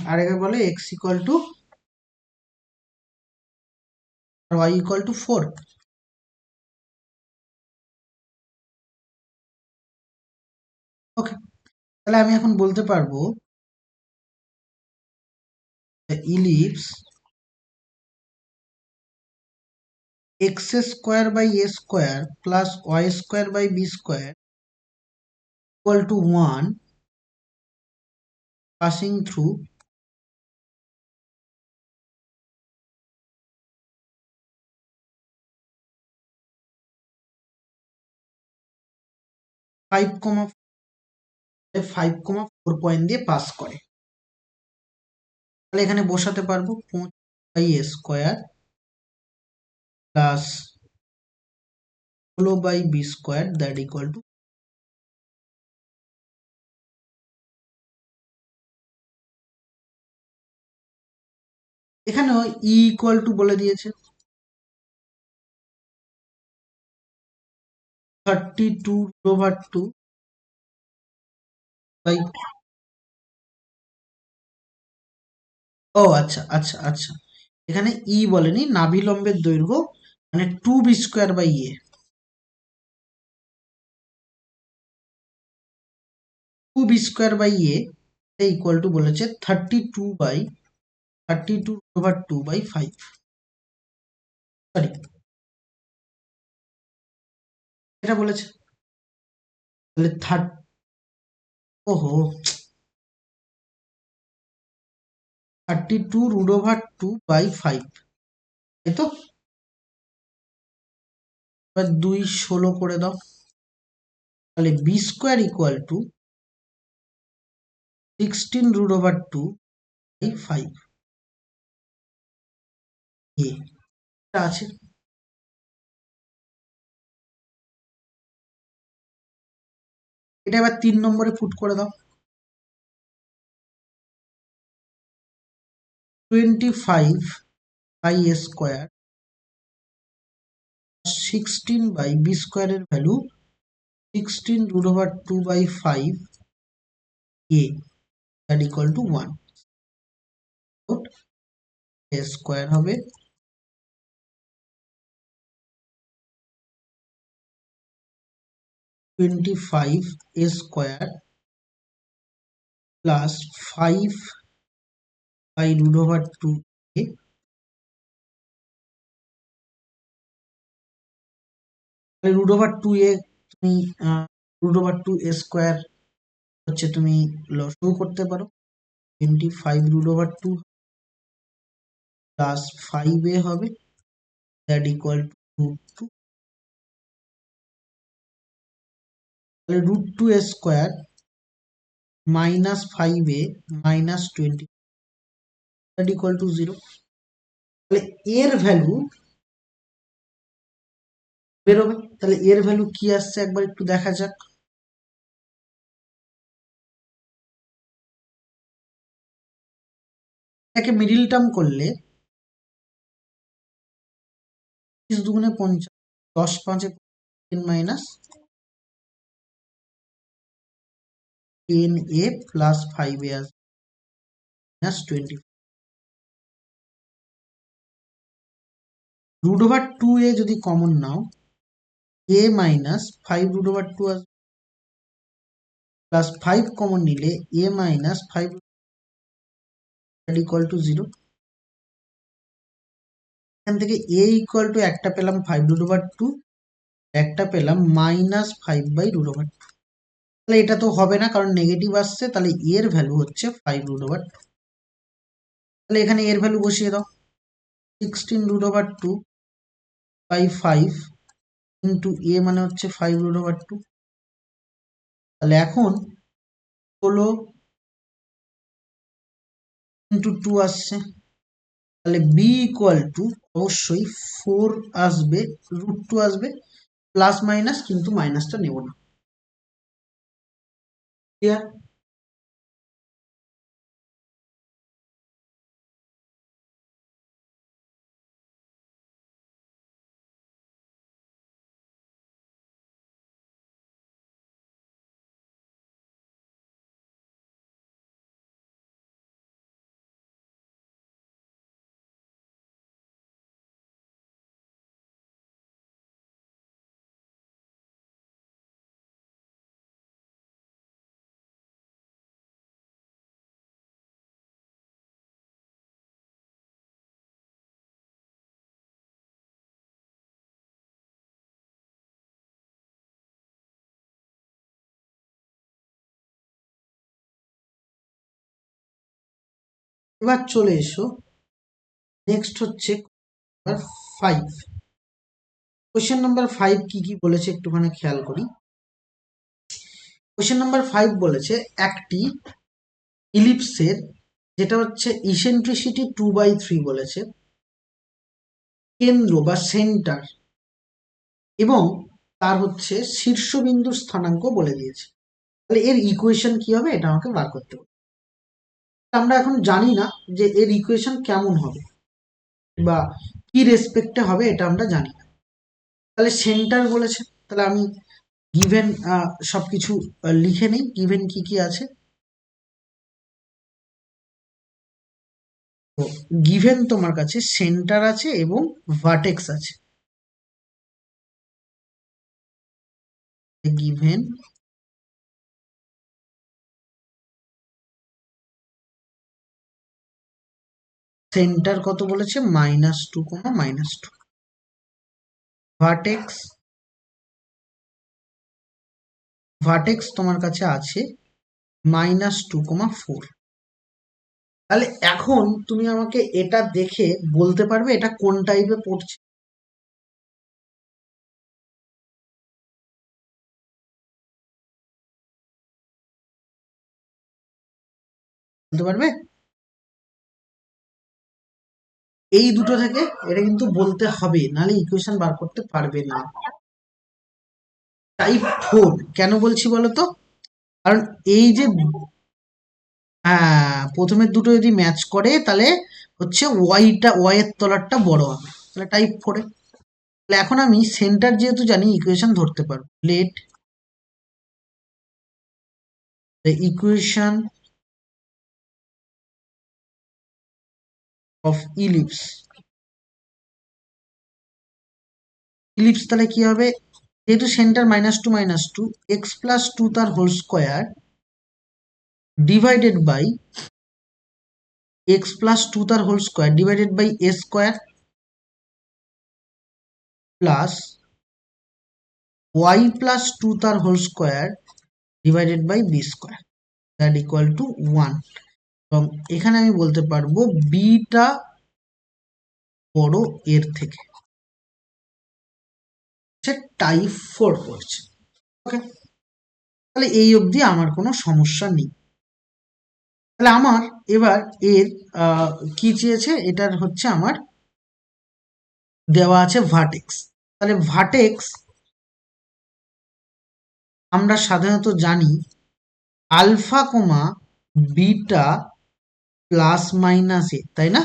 আর একে বলে x equal to y equal to 4। Okay, তাহলে আমি এখন বলতে পারবো ellipse x square by a square plus y square by b square equal to 1 passing through 5,4 point দিয়ে পাস করে। তাহলে এখানে বসাতে পারবো 5 by a square plus 16 by b square that equal to, এখানেও ই ইকুয়াল টু বলে দিয়েছে 32 by, ও আচ্ছা আচ্ছা আচ্ছা, এখানে ই বলেনি, নাভিলম্বের দৈর্ঘ্য মানে 2 b square by a, 2 b square by a equal to বলেছে 32/2/5, সরি এটা বলেছে, তাহলে ওহো 32√2/5, তাই তো? এবার 2 16 করে দাও, তাহলে বি স্কোয়ার ইকুয়াল টু 16√2/5 এ, এটা আছে। এটা এবার 3 নম্বরে পুট করে দাও, 25/a² 16/b² value 16√2/5 a that equal to 1, a square হবে 25a² প্লাস 5/√2a, √2a তুমি √2a² হচ্ছে তুমি লসাগু করতে পারো, 25√2 প্লাস 5a হবে দ্যাট ইকুয়াল টু √2, তাহলে √2a² -5a -20 that equal to 0। তাহলে এর ভ্যালু বেরোবে, তাহলে এর ভ্যালু কি আসছে একবার একটু দেখা যাক। এটাকে মিডিল টার্ম করলে 30 দুগুণে 50, 10 5 মাইনাস 10a প্লাস 5a আসবে -20, √2a যদি কমন নাও a -5√2 আসবে, প্লাস 5 কমন নিলে a -5 ইকুয়াল টু 0। এখান থেকে a ইকুয়াল টু একটা পেলাম 5√2, একটা পেলাম -5/√2, তাহলে এটা তো হবে না কারণ নেগেটিভ আসছে, তাহলে এর ভ্যালু হচ্ছে 5√2। তাহলে এখানে এর ভ্যালু বসিয়ে দাও, 16√2/5 ইন্টু এ মানে হচ্ছে 5√2, তাহলে এখন 16 × 2 আসছে, তাহলে বি ইকুয়াল টু অবশ্যই 4 আসবে, √2 আসবে, প্লাস মাইনাস কিন্তু মাইনাসটা নেব না, ক্লিয়ার? এবার চলে এসো, নেক্সট হচ্ছে 5। কোয়েশ্চেন নাম্বার 5 কি কি বলেছে একটুখানি খেয়াল করি। কোয়েশ্চেন নাম্বার 5 বলেছে একটি ইলিপসের, যেটা হচ্ছে ইসেন্ট্রিসিটি 2/3 বলেছে, কেন্দ্র বা সেন্টার এবং তার হচ্ছে শীর্ষবিন্দুর স্থানাঙ্ক বলে দিয়েছে। তাহলে এর ইকুয়েশন কি হবে এটা আমাকে বার করতে হবে। আমরা এখন জানি না যে এর ইকুয়েশন কেমন হবে বা কি রেসপেক্টে হবে, এটা আমরা জানি না। তাহলে সেন্টার বলেছে, তাহলে আমি গিভেন সবকিছু লিখে নেই, গিভেন কি কি আছে। তো গিভেন তোমার কাছে সেন্টার আছে এবং ভার্টেক্স আছে। গিভেন সেন্টার কত বলেছে, -2, -2। ভার্টেক্স, ভার্টেক্স তোমার কাছে আছে -2, 4। তাহলে এখন তুমি আমাকে এটা দেখে বলতে পারবে এটা কোন টাইপে পড়ছে? বলতে পারবে? এই দুটো থেকে এটা কিন্তু বলতে হবে, নাহলে ইকুয়েশন বার করতে পারবে না। টাইপ 4 কেন বলছি বলো তো? কারণ এই যে হ্যাঁ, প্রথমের দুটো যদি ম্যাচ করে তাহলে হচ্ছে ওয়াই এর তলারটা বড় হবে, তাহলে টাইপ 4-এ। তাহলে এখন আমি সেন্টার যেহেতু জানি ইকুয়েশন ধরতে পারবো। Let the equation of ellipse. Ellipse তাহলে কি হবে, যেহেতু সেন্টার -2, x+2 তার whole square divided by x+2 তার whole square divided by a square plus y+2 তার whole square divided by b square that equal to 1। এবং এখানে আমি বলতে পারবো বিটা বড় এর থেকে, সে টাইপ 4 করছে। ওকে, তাহলে এই অবধি আমার কোনো সমস্যা নেই। তাহলে আমার এবার এর কি চেয়েছে, এটার হচ্ছে আমার দেওয়া আছে ভার্টেক্স। তাহলে ভার্টেক্স আমরা সাধারণত জানি alpha comma beta plus minus a, তাই না?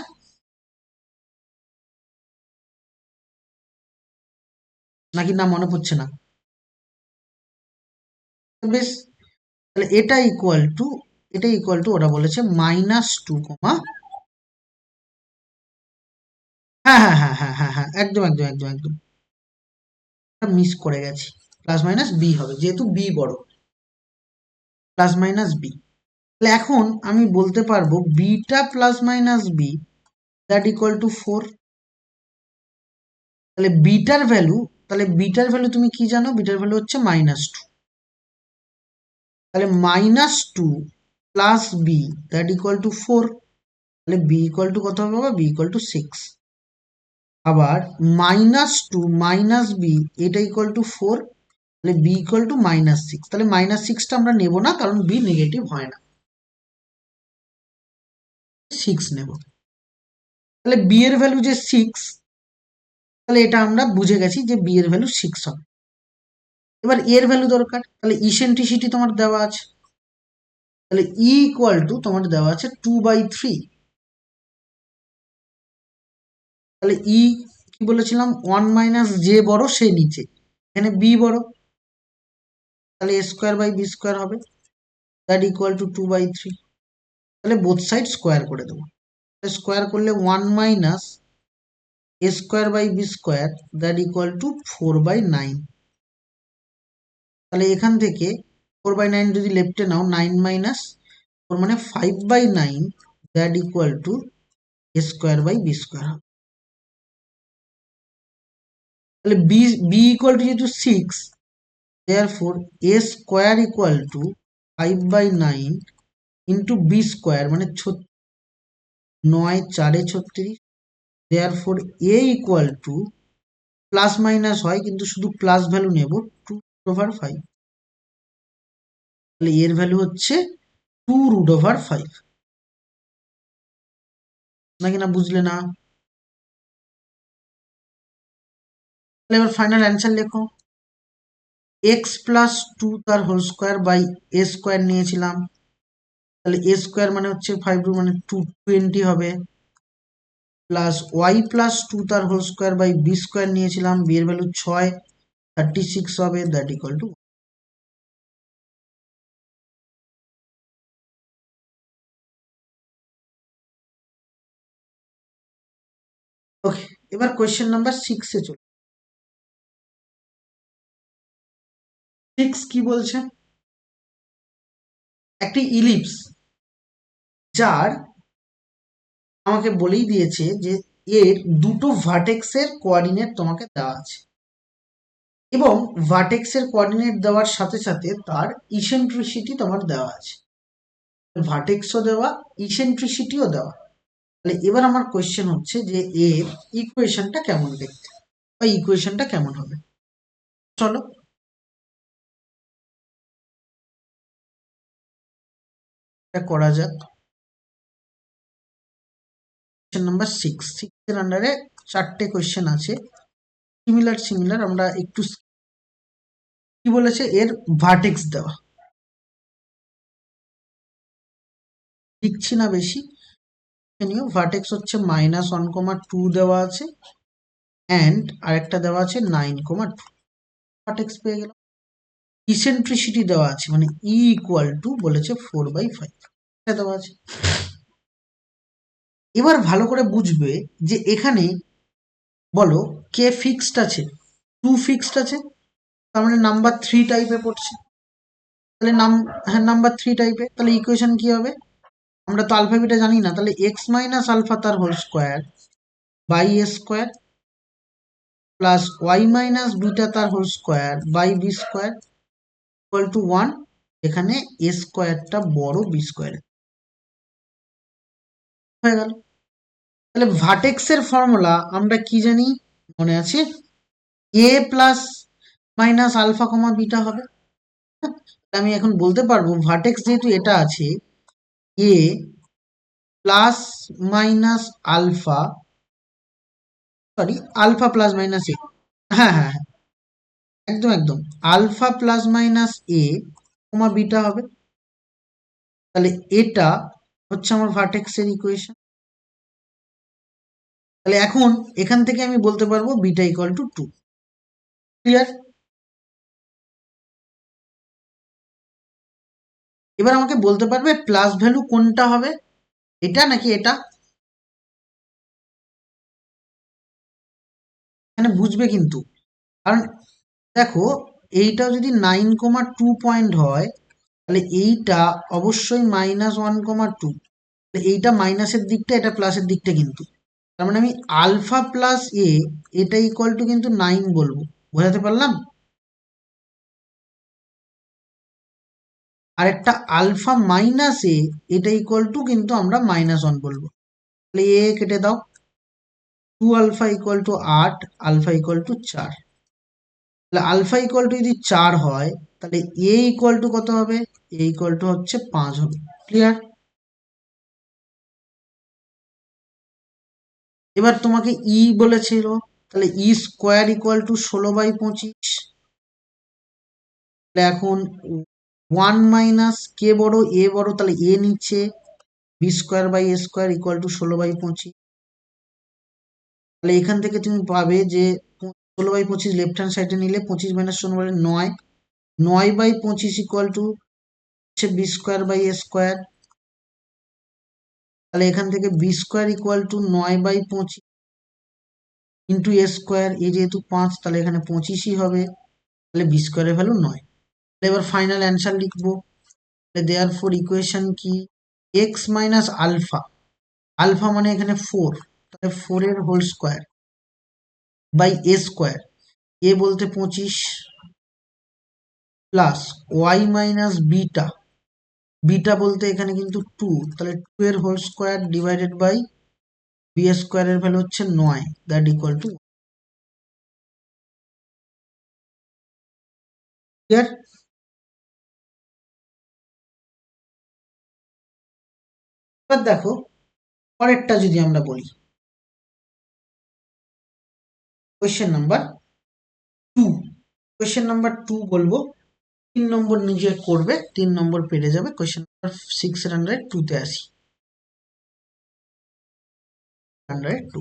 নাকি না মনে পড়ছে না? বেশ, তাহলে এটা ইকুয়াল টু ওরা বলেছে -2, হ্যাঁ হ্যাঁ হ্যাঁ হ্যাঁ হ্যাঁ হ্যাঁ, একদম একদম একদম একদম মিস করে গেছি। প্লাস মাইনাস বি হবে যেহেতু বি বড়, প্লাস মাইনাস বি। তাহলে এখন আমি বলতে পারবো beta plus minus b that equal to 4। তাহলে বিটার ভ্যালু তুমি কি জানো, বিটার ভ্যালু হচ্ছে -2। তাহলে -2 plus b that equal to 4। তাহলে বি ইকুয়াল টু কত হবে, বি ইকুয়াল টু 6। আবার -2 মাইনাস বি এটা ইকুয়াল টু 4। তাহলে বি ইকুয়াল টু -6। তাহলে -6টা আমরা নেব না কারণ বি নেগেটিভ হয় না, 6 নেব। তাহলে বি এর ভ্যালু যে 6, তাহলে এটা আমরা বুঝে গেছি যে বি এর ভ্যালু 6 হবে। এবার এর ভ্যালু দরকার, তাহলে ইসেন্ট্রিসিটি তোমার দেওয়া আছে, তাহলে ই ইকুয়াল টু তোমার দেওয়া আছে 2/3। তাহলে ই কি বলেছিলাম, 1 মাইনাস যে বড় সে নিচে, এখানে বি বড়, তাহলে a square by b square হবে দ্যাট ইকুয়াল টু 2/3। তাহলে বোথ সাইড স্কোয়ার করে দেবো, স্কোয়ার করলে 1 minus a square by b square that equal to 4/9। তাহলে এখান থেকে 4/9 যদি লেফটে নাও, 9 মাইনাস 4 মানে 5/9 that equal to a square by b square. তাহলে বি ইকুয়াল টু যেহেতু 6, therefore a square equal to 5/9 into b square মানে 9 4 36, therefore a equal to plus minus হয় কিন্তু শুধু প্লাস ভ্যালু নেব 2√5, তাহলে এর ভ্যালু হচ্ছে 2√5, নাকি না বুঝলে না? তাহলে এবার ফাইনাল অ্যান্সার লেখো। এক্স প্লাস 2 তার whole square by a square নিয়েছিলাম, তাহলে এ স্কোয়ার মানে হচ্ছে 5 মানে 220 হবে, প্লাস ওয়াই প্লাস 2 তার whole square by b square নিয়েছিলাম, বি এর ভ্যালু 6 36 হবে, দ্যাট ইকুয়াল টু। ওকে, এবার কোয়েশ্চেন নাম্বার 6-এ চলো। 6 কি বলছে? একটি ইলিপস যার আমাকে বলেই দিয়েছে যে এর দুটো ভার্টেক্সের কোঅর্ডিনেট তোমাকে দেওয়া আছে এবং ভার্টেক্সের কোঅর্ডিনেট দেওয়ার সাথে সাথে তার ইসেন্ট্রিসিটি তোমার দেওয়া আছে, ভার্টেক্সও দেওয়া, ইসেন্ট্রিসিটিও দেওয়া। তাহলে এবার আমার কোয়েশ্চেন হচ্ছে যে এর ইকুয়েশনটা কেমন দেখতে বা ইকুয়েশনটা কেমন হবে। চলো এটা করা যাক। কোয়েশ্চেন নাম্বার 6 এর আন্ডারে 4টে কোয়েশ্চেন আছে, সিমিলার আমরা একটু কি বলেছে এর ভার্টেক্স দেওয়া, লিখছি না বেশি, নিও। ভার্টেক্স হচ্ছে -1,2 দেওয়া আছে অ্যান্ড আরেকটা দেওয়া আছে 9,2, ভার্টেক্স পেয়ে গেলাম। ইসেন্ট্রিসিটি দেওয়া আছে মানে ই ইকুয়াল টু বলেছে 4/5 দেওয়া আছে। এবার ভালো করে বুঝবে যে এখানে বলো কে ফিক্সড আছে, 2 ফিক্সড আছে, তার মানে নাম্বার 3 টাইপে পড়ছে, তাহলে হ্যাঁ নাম্বার 3 টাইপে, তাহলে ইকুয়েশন কি হবে? আমরা তো আলফা বিটা জানি না, তাহলে এক্স মাইনাস আলফা তার whole square by a square plus y minus beta তার whole square by b square equal to 1, এখানে এ স্কোয়ারটা বড় বি স্কোয়ার হয়ে গেল। তাহলে ভার্টেক্সের ফর্মুলা আমরা কি জানি মনে আছে? A plus minus alpha comma beta হবে। আমি এখন বলতে পারবো ভার্টেক্স যেহেতু এটা আছে, a plus minus alpha, sorry alpha plus minus a, হ্যাঁ হ্যাঁ হ্যাঁ একদম একদম, alpha plus minus a comma beta হবে, তাহলে এটা হচ্ছে আমার ভার্টেক্সের ইকুয়েশন। তাহলে এখন এখান থেকে আমি বলতে পারবো বিটা ইকুয়াল টু 2, ক্লিয়ার? এবার আমাকে বলতে পারবে প্লাস ভ্যালু কোনটা হবে, এটা নাকি এটা? এখানে বুঝবে কিন্তু, কারণ দেখো এইটা যদি 9,2 পয়েন্ট হয় তাহলে এইটা অবশ্যই -1,2, এইটা মাইনাসের দিকটা এটা প্লাসের দিকটা, কিন্তু তার মানে আমি আলফা প্লাস এ এটা ইকুয়াল টু কিন্তু 9 বলবো, বোঝাতে পারলাম? আর একটা আলফা মাইনাস এ এটা ইকুয়াল টু কিন্তু আমরা -1 বলবো, তাহলে এ কেটে দাও, 2 alpha equal to 8, alpha equal to 4, তাহলে আলফা ইকুয়াল টু যদি 4 হয় তাহলে এ ইকুয়াল টু কত হবে? এ ইকুয়াল টু হচ্ছে 5 হবে, ক্লিয়ার? এবার তোমাকে ই বলেছিল, তাহলে ই স্কোয়ার ইকুয়াল টু 16/25, তাহলে এখন 1 মাইনাস কে বড় এ বড়, তাহলে এ নিচ্ছে, b square by a square equal to 16/25, তাহলে এখান থেকে তুমি পাবে যে 16/25 লেফট হ্যান্ড সাইডে নিলে 25 মাইনাস 16 মানে 9, 9/25 ইকুয়াল টু হচ্ছে b square by a square, তাহলে এখান থেকে b square equal to 9/25 into a square, a যেহেতু 5 তাহলে এখানে 25ই হবে, তাহলে বি স্কোয়ারের ভ্যালু 9। এবার ফাইনাল অ্যান্সার লিখবো, দেয়ার ফোর ইকুয়েশন কি? এক্স মাইনাস আলফা, আলফা মানে এখানে 4, তাহলে 4 এর whole square by a square, a বলতে 25 plus y minus beta beta বলতে এখানে কিন্তু 2, তাহলে 2 এর whole square divided by b স্কোয়ারের ভ্যালু হচ্ছে 9, দ্যাট ইকুয়াল টু ক্লিয়ার। এবার দেখো পরেরটা যদি আমরা বলি, কোয়েশ্চেন নাম্বার 2, কোয়েশ্চেন নাম্বার 2 বলবো, 3 নম্বর নিজে করবে, 3 নম্বর পেরে যাবে। কোয়েশ্চেন নাম্বার 602 তে আসি। 602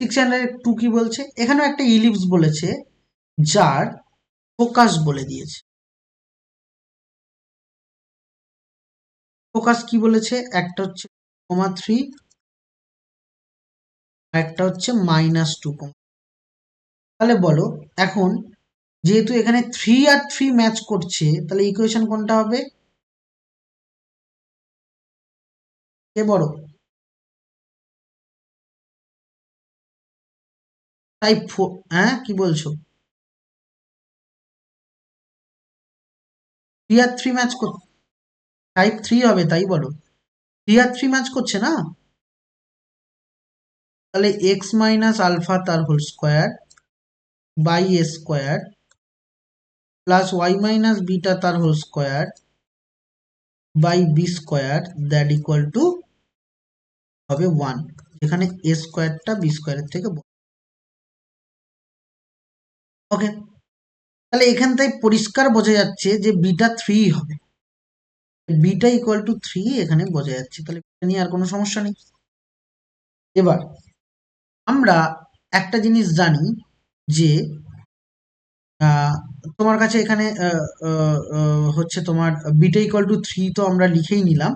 602 কি বলছে, এখানেও একটা ইলিপস বলেছে যার ফোকাস বলে দিয়েছে। ফোকাস কি বলেছে, একটা হচ্ছে 2,3, একটা হচ্ছে -2, তাহলে বলো এখন যেহেতু এখানে 3 আর 3 ম্যাচ করছে, তাহলে ইকুয়েশন কোনটা হবে, কে বড়? টাইপ 4, হ্যাঁ কি বলছো? 3 আর 3 ম্যাচ করছে, টাইপ 3 হবে তাই বলো, 3 আর 3 ম্যাচ করছে না, তাহলে এক্স মাইনাস আলফা তার whole square by a square plus y minus beta তার whole square by b square that equal to হবে 1, যেখানে এ স্কোয়ারটা বি স্কোয়ারের থেকে বড়। ওকে, তাহলে এখান থেকে পরিষ্কার বোঝা যাচ্ছে যে বিটা 3 হবে, বিটা ইকুয়াল টু 3 এখানে বোঝা যাচ্ছে, তাহলে এটা নিয়ে আর কোনো সমস্যা নেই। এবার আমরা একটা জিনিস জানি যে তোমার কাছে এখানে হচ্ছে তোমার বিটা ইকুয়াল টু 3 তো আমরা লিখেই নিলাম।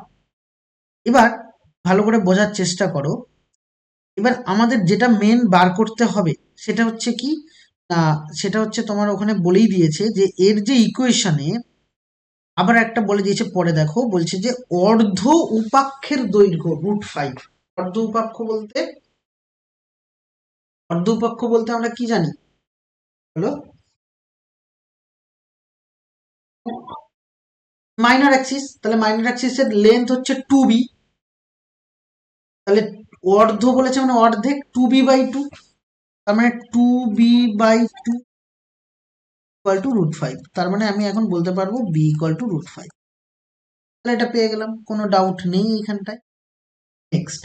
এবার ভালো করে বোঝার চেষ্টা করো, এবার আমাদের যেটা মেন বার করতে হবে সেটা হচ্ছে কি না, সেটা হচ্ছে তোমার ওখানে বলেই দিয়েছে যে এর যে ইকুয়েশনে আবার একটা বলে দিয়েছে, পরে দেখো বলছে যে অর্ধ উপাক্ষের দৈর্ঘ্য √5। অর্ধ উপাক্ষ বলতে, অর্ধ উপাক্ষ বলতে আমরা কি জানি বলো, মাইনর অ্যাক্সিস, তাহলে মাইনর অ্যাক্সিসের লেন্থ হচ্ছে 2b, তাহলে অর্ধ বলেছে মানে অর্ধেক, 2b/2, তার মানে 2b/2 ইকুয়াল টু √5, তার মানে আমি এখন বলতে পারবো b ইকুয়াল টু √5, তাহলে এটা পেয়ে গেলাম, কোনো ডাউট নেই এইখানটায়। নেক্সট,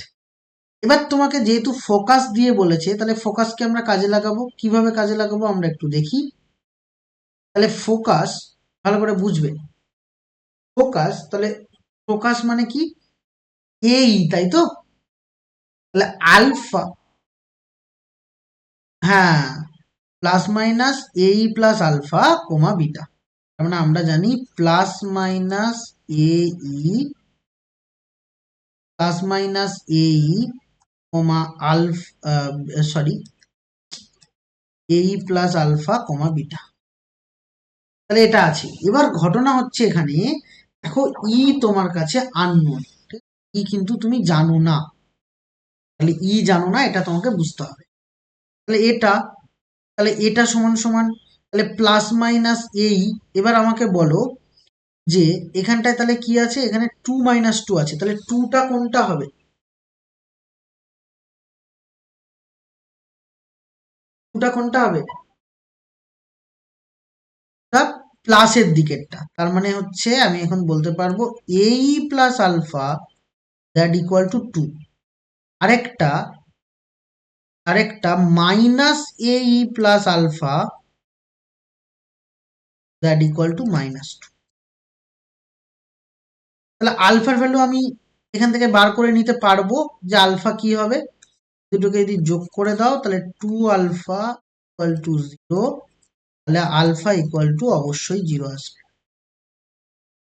এবার তোমাকে যেহেতু ফোকাস দিয়ে বলেছে, তাহলে ফোকাসকে আমরা কাজে লাগাবো, কিভাবে কাজে লাগাবো আমরা একটু দেখি। তাহলে ফোকাস ভালো করে বুঝবে, ফোকাস তাহলে ফোকাস মানে কি, এই তাই তো, তাহলে আলফা, হ্যাঁ, প্লাস মাইনাস এই প্লাস আলফা কোমা বিটা, তার মানে আমরা জানি প্লাস মাইনাস এই, প্লাস মাইনাস এই কোমা আলফা, সরি, এই প্লাস আলফা কোমা বিটা, তাহলে এটা আছে। এবার ঘটনা হচ্ছে এখানে দেখো ই তোমার কাছে আননোন, ই কিন্তু তুমি জানো না, তাহলে ই জানো না, এটা তোমাকে বুঝতে হবে। তাহলে এটা, তাহলে এটা সমান সমান, তাহলে প্লাস মাইনাস এই, এবার আমাকে বলো যে এখানটায় তাহলে কি আছে, এখানে 2 - 2 আছে, তাহলে 2টা কোনটা হবে, 2টা কোনটা হবে, প্লাসের দিকেরটা, তার মানে হচ্ছে আমি এখন বলতে পারবো এই plus alpha that equal to 2, আরেকটা, আরেকটা -AE plus alpha that equal to -2, তাহলে আলফার ভ্যালু আমি এখান থেকে বার করে নিতে পারবো যে আলফা কি হবে, দুটোকে যদি যোগ করে দাও তাহলে 2 আলফা ইকুয়াল টু 0, তাহলে আলফা ইকুয়াল টু অবশ্যই 0 আসবে।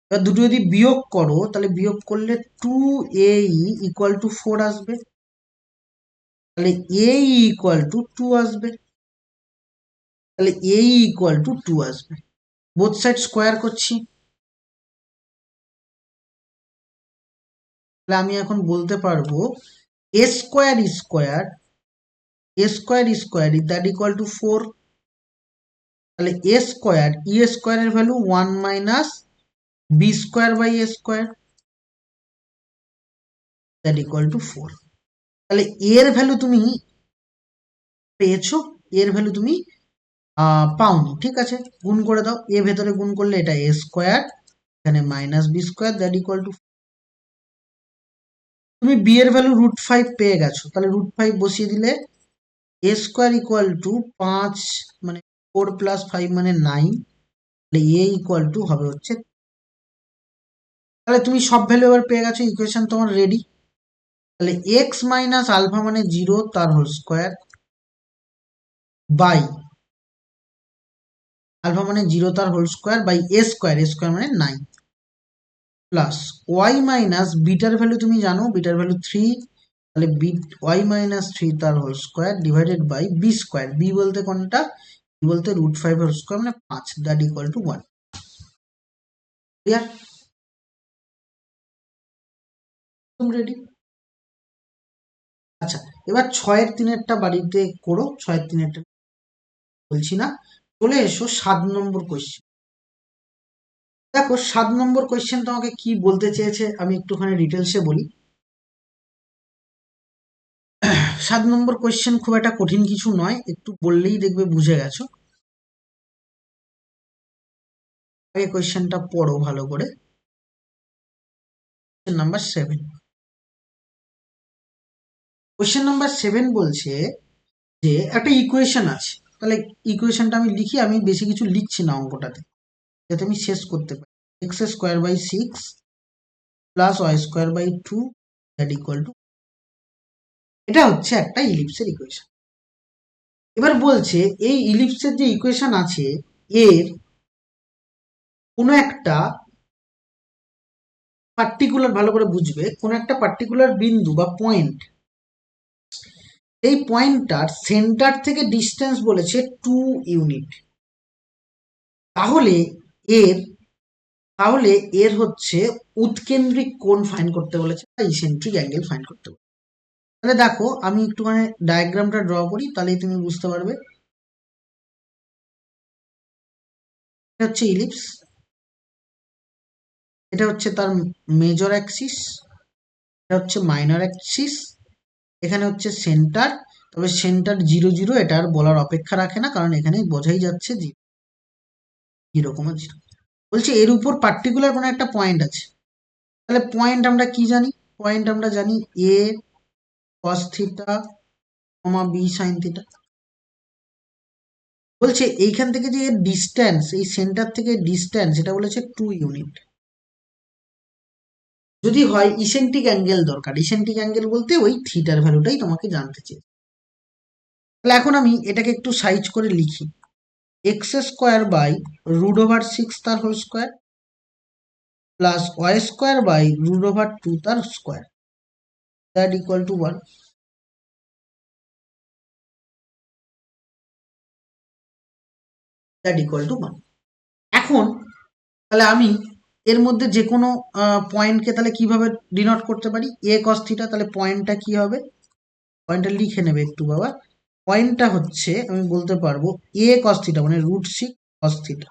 এবার দুটো যদি বিয়োগ করো তাহলে বিয়োগ করলে 2AE ইকুয়াল টু 4 আসবে, তাহলে AE ইকুয়াল টু 2 আসবে, তাহলে AE ইকুয়াল টু 2 আসবে। বোথ সাইড স্কোয়ার করছি, তাহলে আমি এখন বলতে পারবো a square square, a square square that equal to 4, তাহলে এ স্কোয়ার ই স্কোয়ারের value 1 minus b square by a square that equal to 4। তাহলে এর ভ্যালু তুমি পেয়েছো, এর ভ্যালু তুমি পাওনি, ঠিক আছে, গুণ করে দাও, এ ভেতরে গুণ করলে এটা এ স্কোয়ার, এখানে minus b square that equal to, তুমি বি এর ভ্যালু √5 পেয়ে গেছো, তাহলে √5 বসিয়ে দিলে এ স্কোয়ার ইকুয়াল টু 5 মানে 4 প্লাস 5 মানে 9, তাহলে এ ইকুয়াল টু হবে হচ্ছে, তাহলে তুমি সব ভ্যালু এবার পেয়ে গেছো, ইকুয়েশন তোমার রেডি। তাহলে এক্স মাইনাস আলফা মানে 0 তার হোল স্কোয়ার বাই আলফা মানে 0 তার whole square by a square, a square মানে 9 প্লাস ওয়াই মাইনাস বিটার ভ্যালু তুমি জানো, বিটার ভ্যালু 3, তাহলে ওয়াই মাইনাস 3 তার whole square divided by b square, b বলতে কোনটা, বি বলতে √5 হোল স্কোয়ার মানে 5 that equal to 1। Clear? Ready? আচ্ছা, এবার 6-এর 3-এরটা বাড়িতে করো, 6-এর 3-এরটা বলছি না, চলে এসো 7 নম্বর কোয়েশ্চেন। দেখো 7 নম্বর কোয়েশ্চেন তোমাকে কি বলতে চেয়েছে আমি একটুখানি ডিটেলসে বলি। 7 নম্বর কোয়েশ্চেন খুব একটা কঠিন কিছু নয়, একটু বললেই দেখবে বুঝে গেছো। আগে কোয়েশ্চেনটা পড়ো ভালো করে। নাম্বার 7, কোয়েশ্চেন নাম্বার 7 বলছে যে একটা ইকুয়েশন আছে, তাহলে ইকুয়েশনটা আমি লিখি, আমি বেশি কিছু লিখছি না অঙ্কটাতে, যাতে আমি শেষ করতে পারি। X square by 6 plus y square by 2 that equal to, এটা হচ্ছে একটা ইলিপসের ইকুয়েশন। এবার বলছে এই ইলিপসের যে ইকুয়েশন আছে এর কোনো একটা পার্টিকুলার, ভালো করে বুঝবে, কোনো একটা পার্টিকুলার বিন্দু বা পয়েন্ট, এই পয়েন্টটার সেন্টার থেকে ডিস্টেন্স বলেছে 2 ইউনিট, তাহলে এর তাহলে এর হচ্ছে উৎকেন্দ্রিক কোণ ফাইন্ড করতে বলেছে বা ইসেন্ট্রিক অ্যাঙ্গেল ফাইন্ড করতে বলেছে। তাহলে দেখো আমি একটুখানি ডায়াগ্রামটা ড্র করি, তাহলেই তুমি বুঝতে পারবে। এটা হচ্ছে ইলিপস, এটা হচ্ছে তার মেজর অ্যাক্সিস, এটা হচ্ছে মাইনর অ্যাক্সিস, এখানে হচ্ছে সেন্টার, তবে সেন্টার 0 0 এটা আর বলার অপেক্ষা রাখে না, কারণ এখানেই বোঝাই যাচ্ছে 0, 0। বলছে এর উপর পার্টিকুলার কোনো একটা পয়েন্ট আছে, তাহলে পয়েন্ট আমরা কি জানি, পয়েন্ট আমরা জানি a cos theta comma b sine theta. বলছে এইখান থেকে যে ডিস্ট্যান্স, এই সেন্টার থেকে ডিস্ট্যান্স, এটা বলেছে 2 ইউনিট। যদি হয় ইসেন্ট্রিক অ্যাঙ্গেল দরকার, ইসেন্ট্রিক অ্যাঙ্গেল বলতে ওই থিটার ভ্যালুটাই তোমাকে জানতে চেয়ে। তাহলে এখন আমি এটাকে একটু সাইজ করে লিখি, এক্স স্কোয়ার বাই √6 তার whole square plus y square by √2 তার square that equal to 1, that equal to 1। এখন তাহলে আমি এর মধ্যে যে কোনো পয়েন্টকে তাহলে কিভাবে ডিনোট করতে পারি, এ কস থিটা, তাহলে পয়েন্টটা কি হবে, পয়েন্টটা লিখে নেবে একটু বাবা। পয়েন্টটা হচ্ছে আমি বলতে পারবো এ কস থিটা মানে √6 cos theta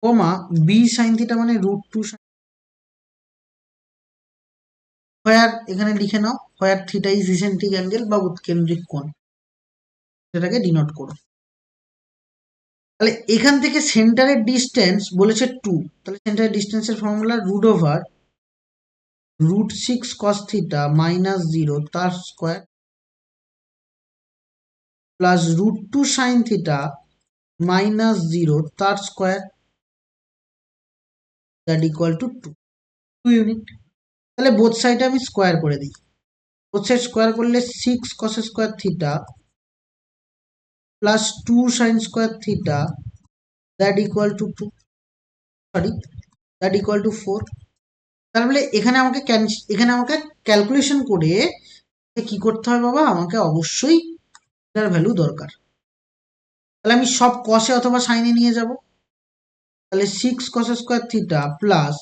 comma b sine theta মানে √2 সাইন, হোয়ার এখানে লিখে নাও, where theta is eccentric angle বা উৎকেন্দ্রিক কোণ, সেটাকে ডিনোট করো। তাহলে এখান থেকে সেন্টারের ডিস্টেন্স বলেছে 2, তাহলে সেন্টারের ডিস্টেন্সের ফর্মুলা √6 cos থিটা মাইনাস 0 তার square plus √2 sine theta minus 0 তার square that equal to 2 unit. তাহলে বোথ সাইডে আমি স্কোয়ার করে দিই, বোথ সাইড স্কোয়ার করলে 6 cos square theta plus 2 sign square theta that equal to 2, sorry that equal to 4। তাহলে এখানে আমাকে ক্যালকুলেশন করে কি করতে হবে বাবা, আমাকে অবশ্যই এটার ভ্যালু দরকার। তাহলে আমি সব কসে অথবা সাইনে নিয়ে যাব, তাহলে 6 cos স্কোয়ার থিটা প্লাস,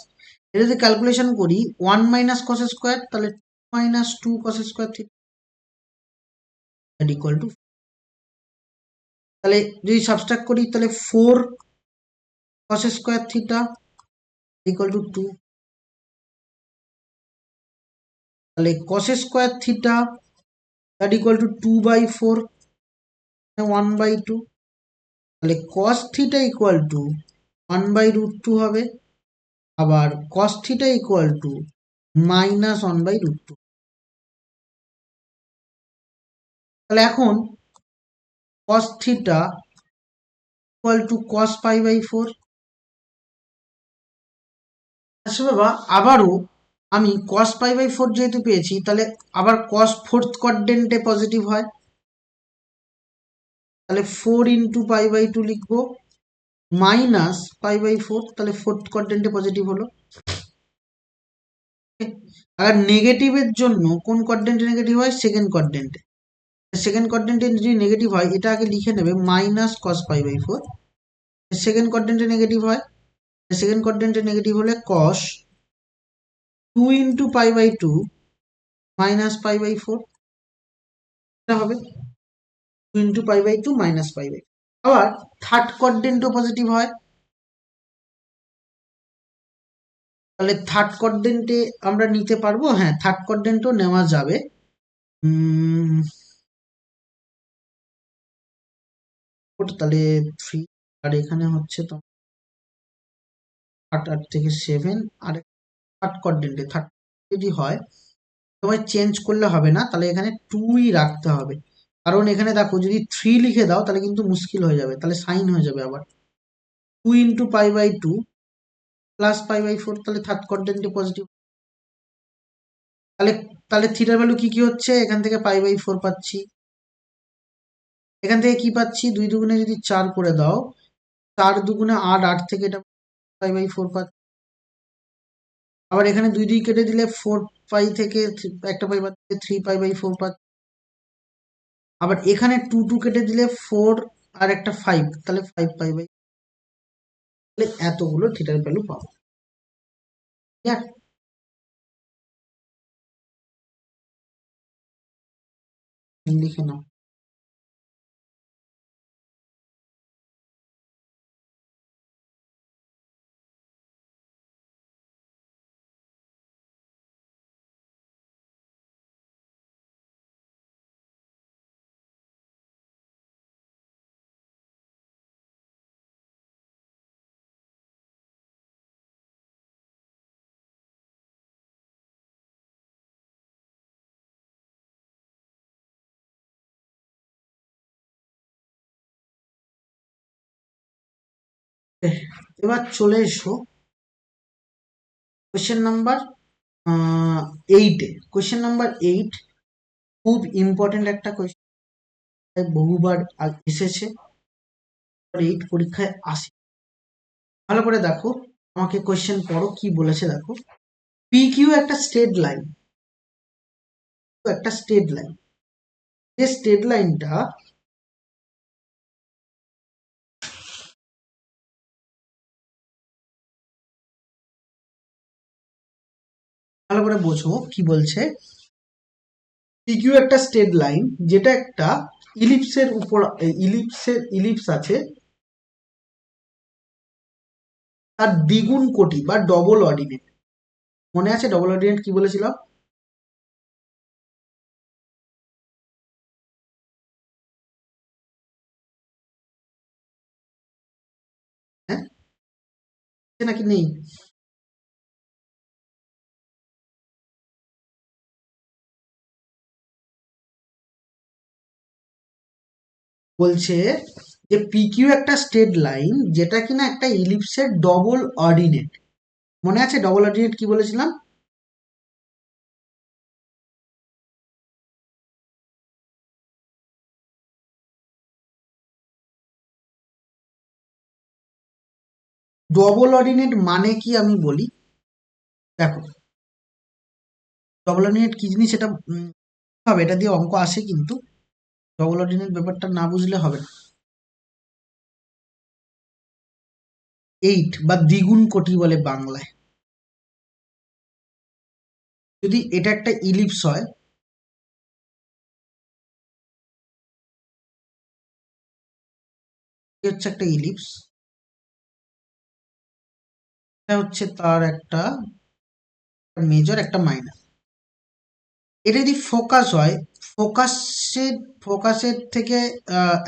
এটা যদি ক্যালকুলেশন করি 1 মাইনাস cos স্কোয়ার, তাহলে 2 cos square theta that equal to তাহলে যদি সাবস্ট্রাক্ট করি তাহলে 4 cos square theta equal to 2, তাহলে cos square theta that equal two 2/4 1/2, তাহলে cos থিটা ইকুয়াল টু 1/√2 হবে, আবার cos থিটা ইকুয়াল টু -1/√2। তাহলে এখন cos theta equal two cos π/4। আচ্ছা বাবা, আবারও আমি cos π/4 যেহেতু পেয়েছি, তাহলে আবার cos ফোর্থ কোয়াড্রেন্টে পজিটিভ হয়, তাহলে 4 ইন্টু π/2 লিখবো মাইনাস π/4, তাহলে ফোর্থ কোয়াড্রেন্টে পজিটিভ হলো। আর নেগেটিভের জন্য কোন কোয়াড্রেন্টে নেগেটিভ হয়? সেকেন্ড কোয়াড্রেন্টে। সেকেন্ড কোয়াড্রেন্টে যদি নেগেটিভ হয়, এটা আগে লিখে নেবে মাইনাস cos π/4। সেকেন্ড কোয়াড্রেন্টে নেগেটিভ হয়, সেকেন্ড কোয়াড্রেন্টে নেগেটিভ হলে cos 2 ইন্টু π/2 মাইনাস π/4 এটা হবে 2 ইন্টু π/2 মাইনাস π/4। আবার থার্ড কোয়াড্রেন্টও পজিটিভ হয়, তাহলে থার্ড কোয়াড্রেন্টে আমরা নিতে পারবো, হ্যাঁ থার্ড কোয়াড্রেন্টও নেওয়া যাবে। তাহলে 3, আর এখানে হচ্ছে তো 8 থেকে 7, আর থার্ড কোয়াড্রেন্টে থার্ড যদি হয় তোমায় চেঞ্জ করলে হবে না, তাহলে এখানে 2ই রাখতে হবে। কারণ এখানে দেখো যদি 3 লিখে দাও তাহলে কিন্তু মুশকিল হয়ে যাবে, তাহলে সাইন হয়ে যাবে আবার। 2 ইন্টু π/2 প্লাস π/4, তাহলে থার্ড কোয়াড্রেন্টে পজিটিভ। তাহলে তাহলে থিটার ভ্যালু কি কি হচ্ছে? এখান থেকে π/4 পাচ্ছি, এখান থেকে কি পাচ্ছি? 2 দুগুণে যদি 4 করে দাও, 4 দুগুণে 8, 8 থেকে এটা π/4 পাচ্ছি। আবার এখানে 2 2 কেটে দিলে 4 পাই থেকে একটা পাই পাচ্ছে, 3 π/4 পাচ্ছি। আবার এখানে 2 2 কেটে দিলে 4 আর একটা 5, তাহলে 5 π/, তাহলে এতগুলো থিটার ভ্যালু পাবো। ঠিক আছে, লিখে নাও। এবার চলে এসো কোয়েশ্চেন নাম্বার 8-এ। কোয়েশ্চেন নাম্বার 8 খুব ইম্পর্টেন্ট একটা কোয়েশ্চেন, বহুবার এসেছে, 8 পরীক্ষায় আসে। ভালো করে দেখো, আমাকে কোয়েশ্চেন পড়ো কি বলেছে দেখো। পি কিউ একটা স্ট্রেট লাইন, একটা স্ট্রেট লাইন, যে স্ট্রেট লাইনটা ভালো করে বোঝো কি বলছে। পিকিউ একটা স্ট্রেট লাইন যেটা একটা ইলিপসের উপর, ইলিপস আছে, তার দ্বিগুণ কোটি বা ডবল অর্ডিনেট। মনে আছে ডবল অর্ডিনেট কি বলেছিলাম? হ্যাঁ, নাকি নেই? বলছে যে পিকিউ একটা স্ট্রেট লাইন যেটা কিনা একটা ইলিপসের ডবল অর্ডিনেট। মনে আছে ডবল অর্ডিনেট কি বলেছিলাম? ডবল অর্ডিনেট মানে কি আমি বলি, দেখো ডবল অর্ডিনেট কি জিনিস এটা হবে, এটা দিয়ে অঙ্ক আসে কিন্তু ডবল অর্ডিনেট ব্যাপারটা না বুঝলে হবে না। 8 বা দ্বিগুণ কোটি বলে বাংলায়। যদি এটা একটা ইলিপস হয়, হচ্ছে একটা ইলিপস, এটা হচ্ছে তার একটা মেজর একটা মাইনর। এটা যদি ফোকাস হয়, ফোকাসের ফোকাসের থেকে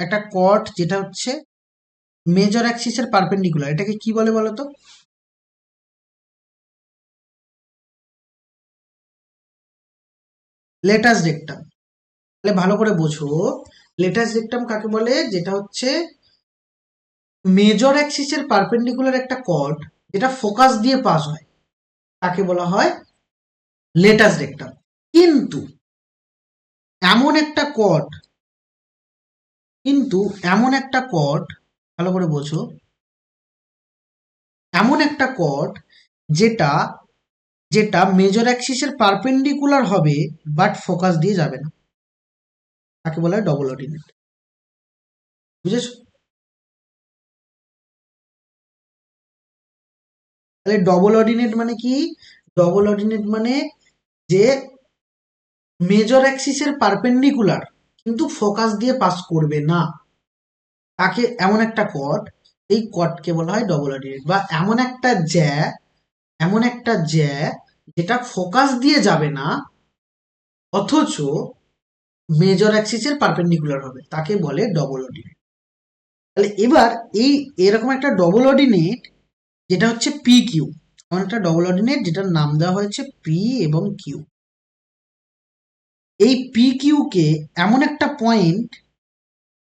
একটা কট যেটা হচ্ছে মেজর অ্যাক্সিসের পারপেন্ডিকুলার, এটাকে কি বলে বলো তো? Latus rectum. তাহলে ভালো করে বোঝো, লেটাস রেক্টাম কাকে বলে? যেটা হচ্ছে মেজর অ্যাক্সিসের পারপেন্ডিকুলার একটা কট যেটা ফোকাস দিয়ে পাস হয়, তাকে বলা হয় লেটাস রেক্টাম। কিন্তু এমন একটা কট, কিন্তু এমন একটা কট, ভালো করে বোঝো, এমন একটা কট যেটা যেটা মেজর অ্যাক্সিসের পারপেন্ডিকুলার হবে বাট ফোকাস দিয়ে যাবে না, তাকে বলা হয় ডবল অর্ডিনেট। বুঝেছো? তাহলে ডবল অর্ডিনেট মানে কি? ডবল অর্ডিনেট মানে যে মেজর অ্যাক্সিসের পারপেন্ডিকুলার কিন্তু ফোকাস দিয়ে পাস করবে না, তাকে এমন একটা কট, এই কটকে বলা হয় ডবল অর্ডিনেট। বা এমন একটা জ্যা, এমন একটা জ্যা যেটা ফোকাস দিয়ে যাবে না অথচ মেজর অ্যাক্সিসের পারপেন্ডিকুলার হবে, তাকে বলে ডবল অর্ডিনেট। তাহলে এবার এই এরকম একটা ডবল অর্ডিনেট যেটা হচ্ছে পি কিউ, এমন একটা ডবল অর্ডিনেট যেটার নাম দেওয়া হয়েছে পি এবং কিউ। এই পি কিউ কে এমন একটা পয়েন্ট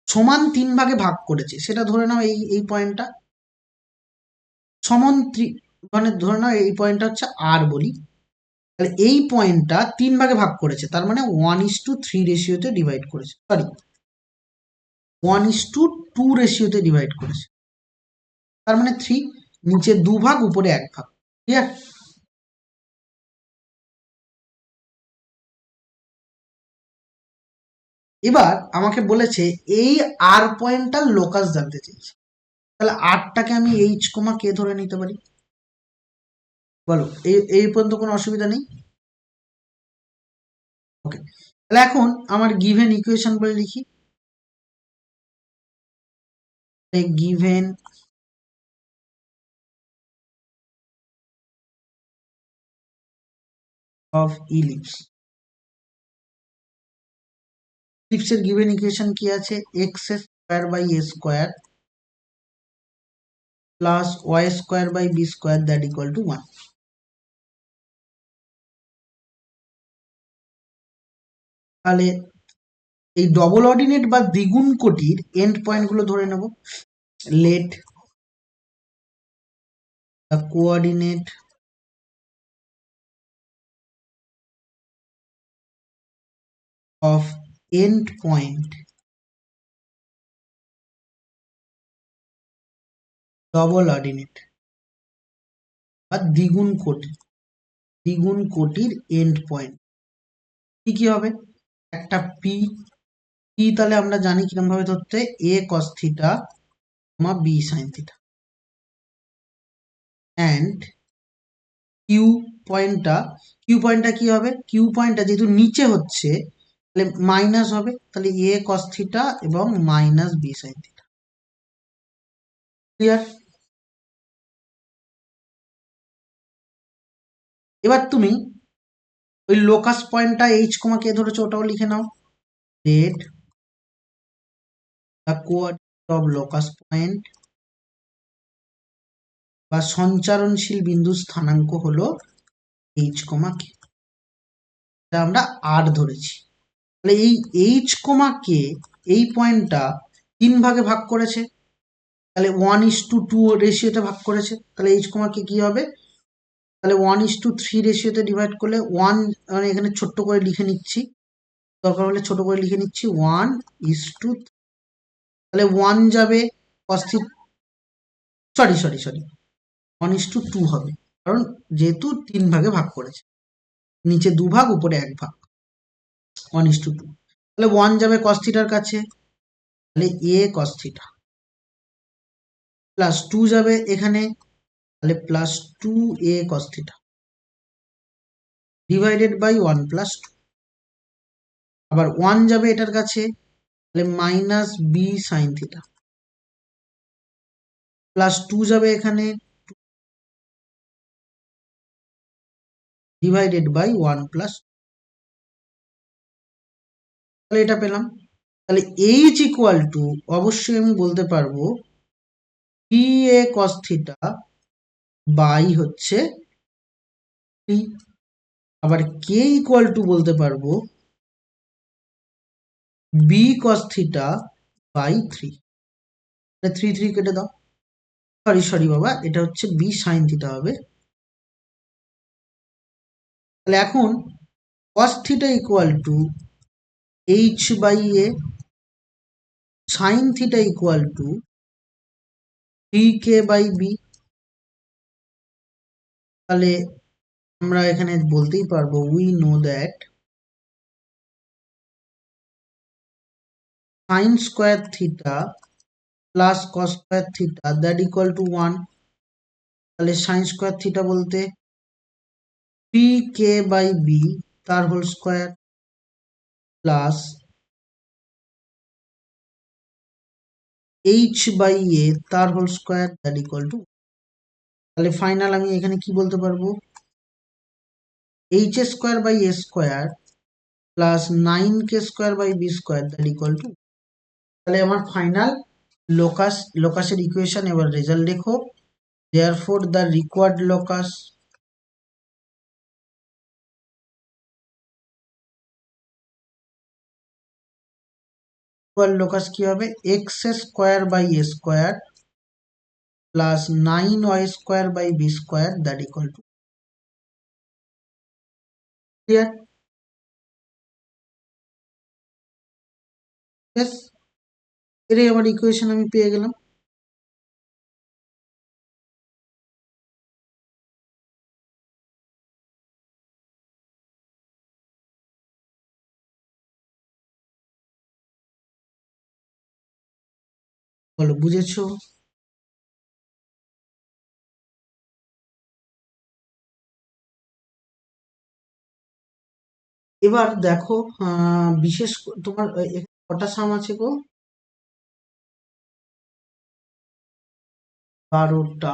সমান 3 ভাগে ভাগ করেছে, সেটা ধরে নাও এই এই পয়েন্টটা সমান মানে ধরে নাও এই পয়েন্টটা হচ্ছে আর বলি। তাহলে এই পয়েন্টটা 3 ভাগে ভাগ করেছে, তার মানে 1:3 রেশিওতে ডিভাইড করেছে, সরি 1:2 রেশিওতে ডিভাইড করেছে, তার মানে 3, নিচে 2 ভাগ উপরে 1 ভাগ। ক্লিয়ার? এবার আমাকে বলেছে এই আর পয়েন্টটার লোকাস জানতে চেয়েছে। তাহলে আরটাকে আমি এইচ কমা কে ধরে নিতে পারি, বলো? এই এই পর্যন্ত কোনো অসুবিধা নেই? ওকে, তাহলে এখন আমার গিভেন ইকুয়েশন বলে লিখি। গিভেন অফ ইলিপস, ইলিপসের গিভেন ইকুয়েশন কি আছে? X square by a square plus y square by b square that equal to 1। তাহলে এই ডবল অর্ডিনেট বা দ্বিগুণ কোটির এন্ড পয়েন্ট গুলো ধরে নেব। Late the coordinate of end point double ordinate বা দ্বিগুণ কোটির এন্ড পয়েন্ট কি কি হবে? একটা পি, পি তাহলে আমরা জানি কিরকম ভাবে ধরতে, a cos theta comma b sine theta, and Q পয়েন্টটা, কিউ পয়েন্টটা কি হবে? কিউ পয়েন্টটা যেহেতু নিচে হচ্ছে তাহলে মাইনাস হবে, তাহলে এ কস থিটা এবং minus b sine theta. Clear? এবার তুমি ওই লোকাস পয়েন্টটা এইচ কমা কে ধরেছো ওটাও লিখে নাও। Let the coordinate of locus point বা সঞ্চারণশীল বিন্দু স্থানাঙ্ক হলো এইচ কমা কে, এটা আমরা আর ধরেছি। তাহলে এই এইচ কমা কে এই পয়েন্টটা 3 ভাগে ভাগ করেছে, তাহলে 1:2 রেশিওতে ভাগ করেছে, তাহলে এইচ কমা কে কি হবে? তাহলে 1:3 রেশিওতে ডিভাইড করলে 1, মানে এখানে ছোট্ট করে লিখে নিচ্ছি, দরকার হলে ছোট করে লিখে নিচ্ছি 1:, তাহলে 1 যাবে cos থিটা, সরি 1:2 হবে, কারণ যেহেতু 3 ভাগে ভাগ করেছে, নিচে 2 ভাগ উপরে 1 ভাগ, 1:2। তাহলে 1 যাবে cos থিটার কাছে, তাহলে a cos থিটা, প্লাস 2 যাবে এখানে, তাহলে plus 2a cos theta divided by 1 plus 2, আবার 1 যাবে এটার কাছে, তাহলে minus b sine theta plus 2 যাবে এখানে, ডিভাইডেড বাই 1 প্লাস, তাহলে এটা পেলাম। তাহলে এইচ ইকুয়াল টু, অবশ্যই আমি বলতে পারবো p a cos theta by হচ্ছে 3। আবার কে ইকুয়াল টু বলতে পারবো বি কস থিটা বাই 3। 3 3 কেটে দাও, সরি সরি বাবা, এটা হচ্ছে বি সাইন থিটা হবে। তাহলে এখন cos theta equal to h by a, sine theta equal to 3k by b. তাহলে আমরা এখানে বলতেই পারবো we know that sine square theta plus cos square theta that equal to 1। তাহলে সাইন স্কোয়ার থিটা বলতে 3k বাই বি তার whole square plus h by a তার whole square that equal to. তাহলে ফাইনাল আমি এখানে কি বলতে পারবো, h square by a square plus 9k square by b square that equal to. তাহলে আমার ফাইনাল লোকাসের ইকুয়েশন। এবার রেজাল্ট দেখো, therefore the required locus কি হবে, x square by a square plus 9y square by b square that equal to. Clear? বেশ, এটাই আমার ইকুয়েশন আমি পেয়ে গেলাম। বলো বুঝেছো? এবার দেখো, বিশেষ তোমার কটা সাম আছে গো? 12টা।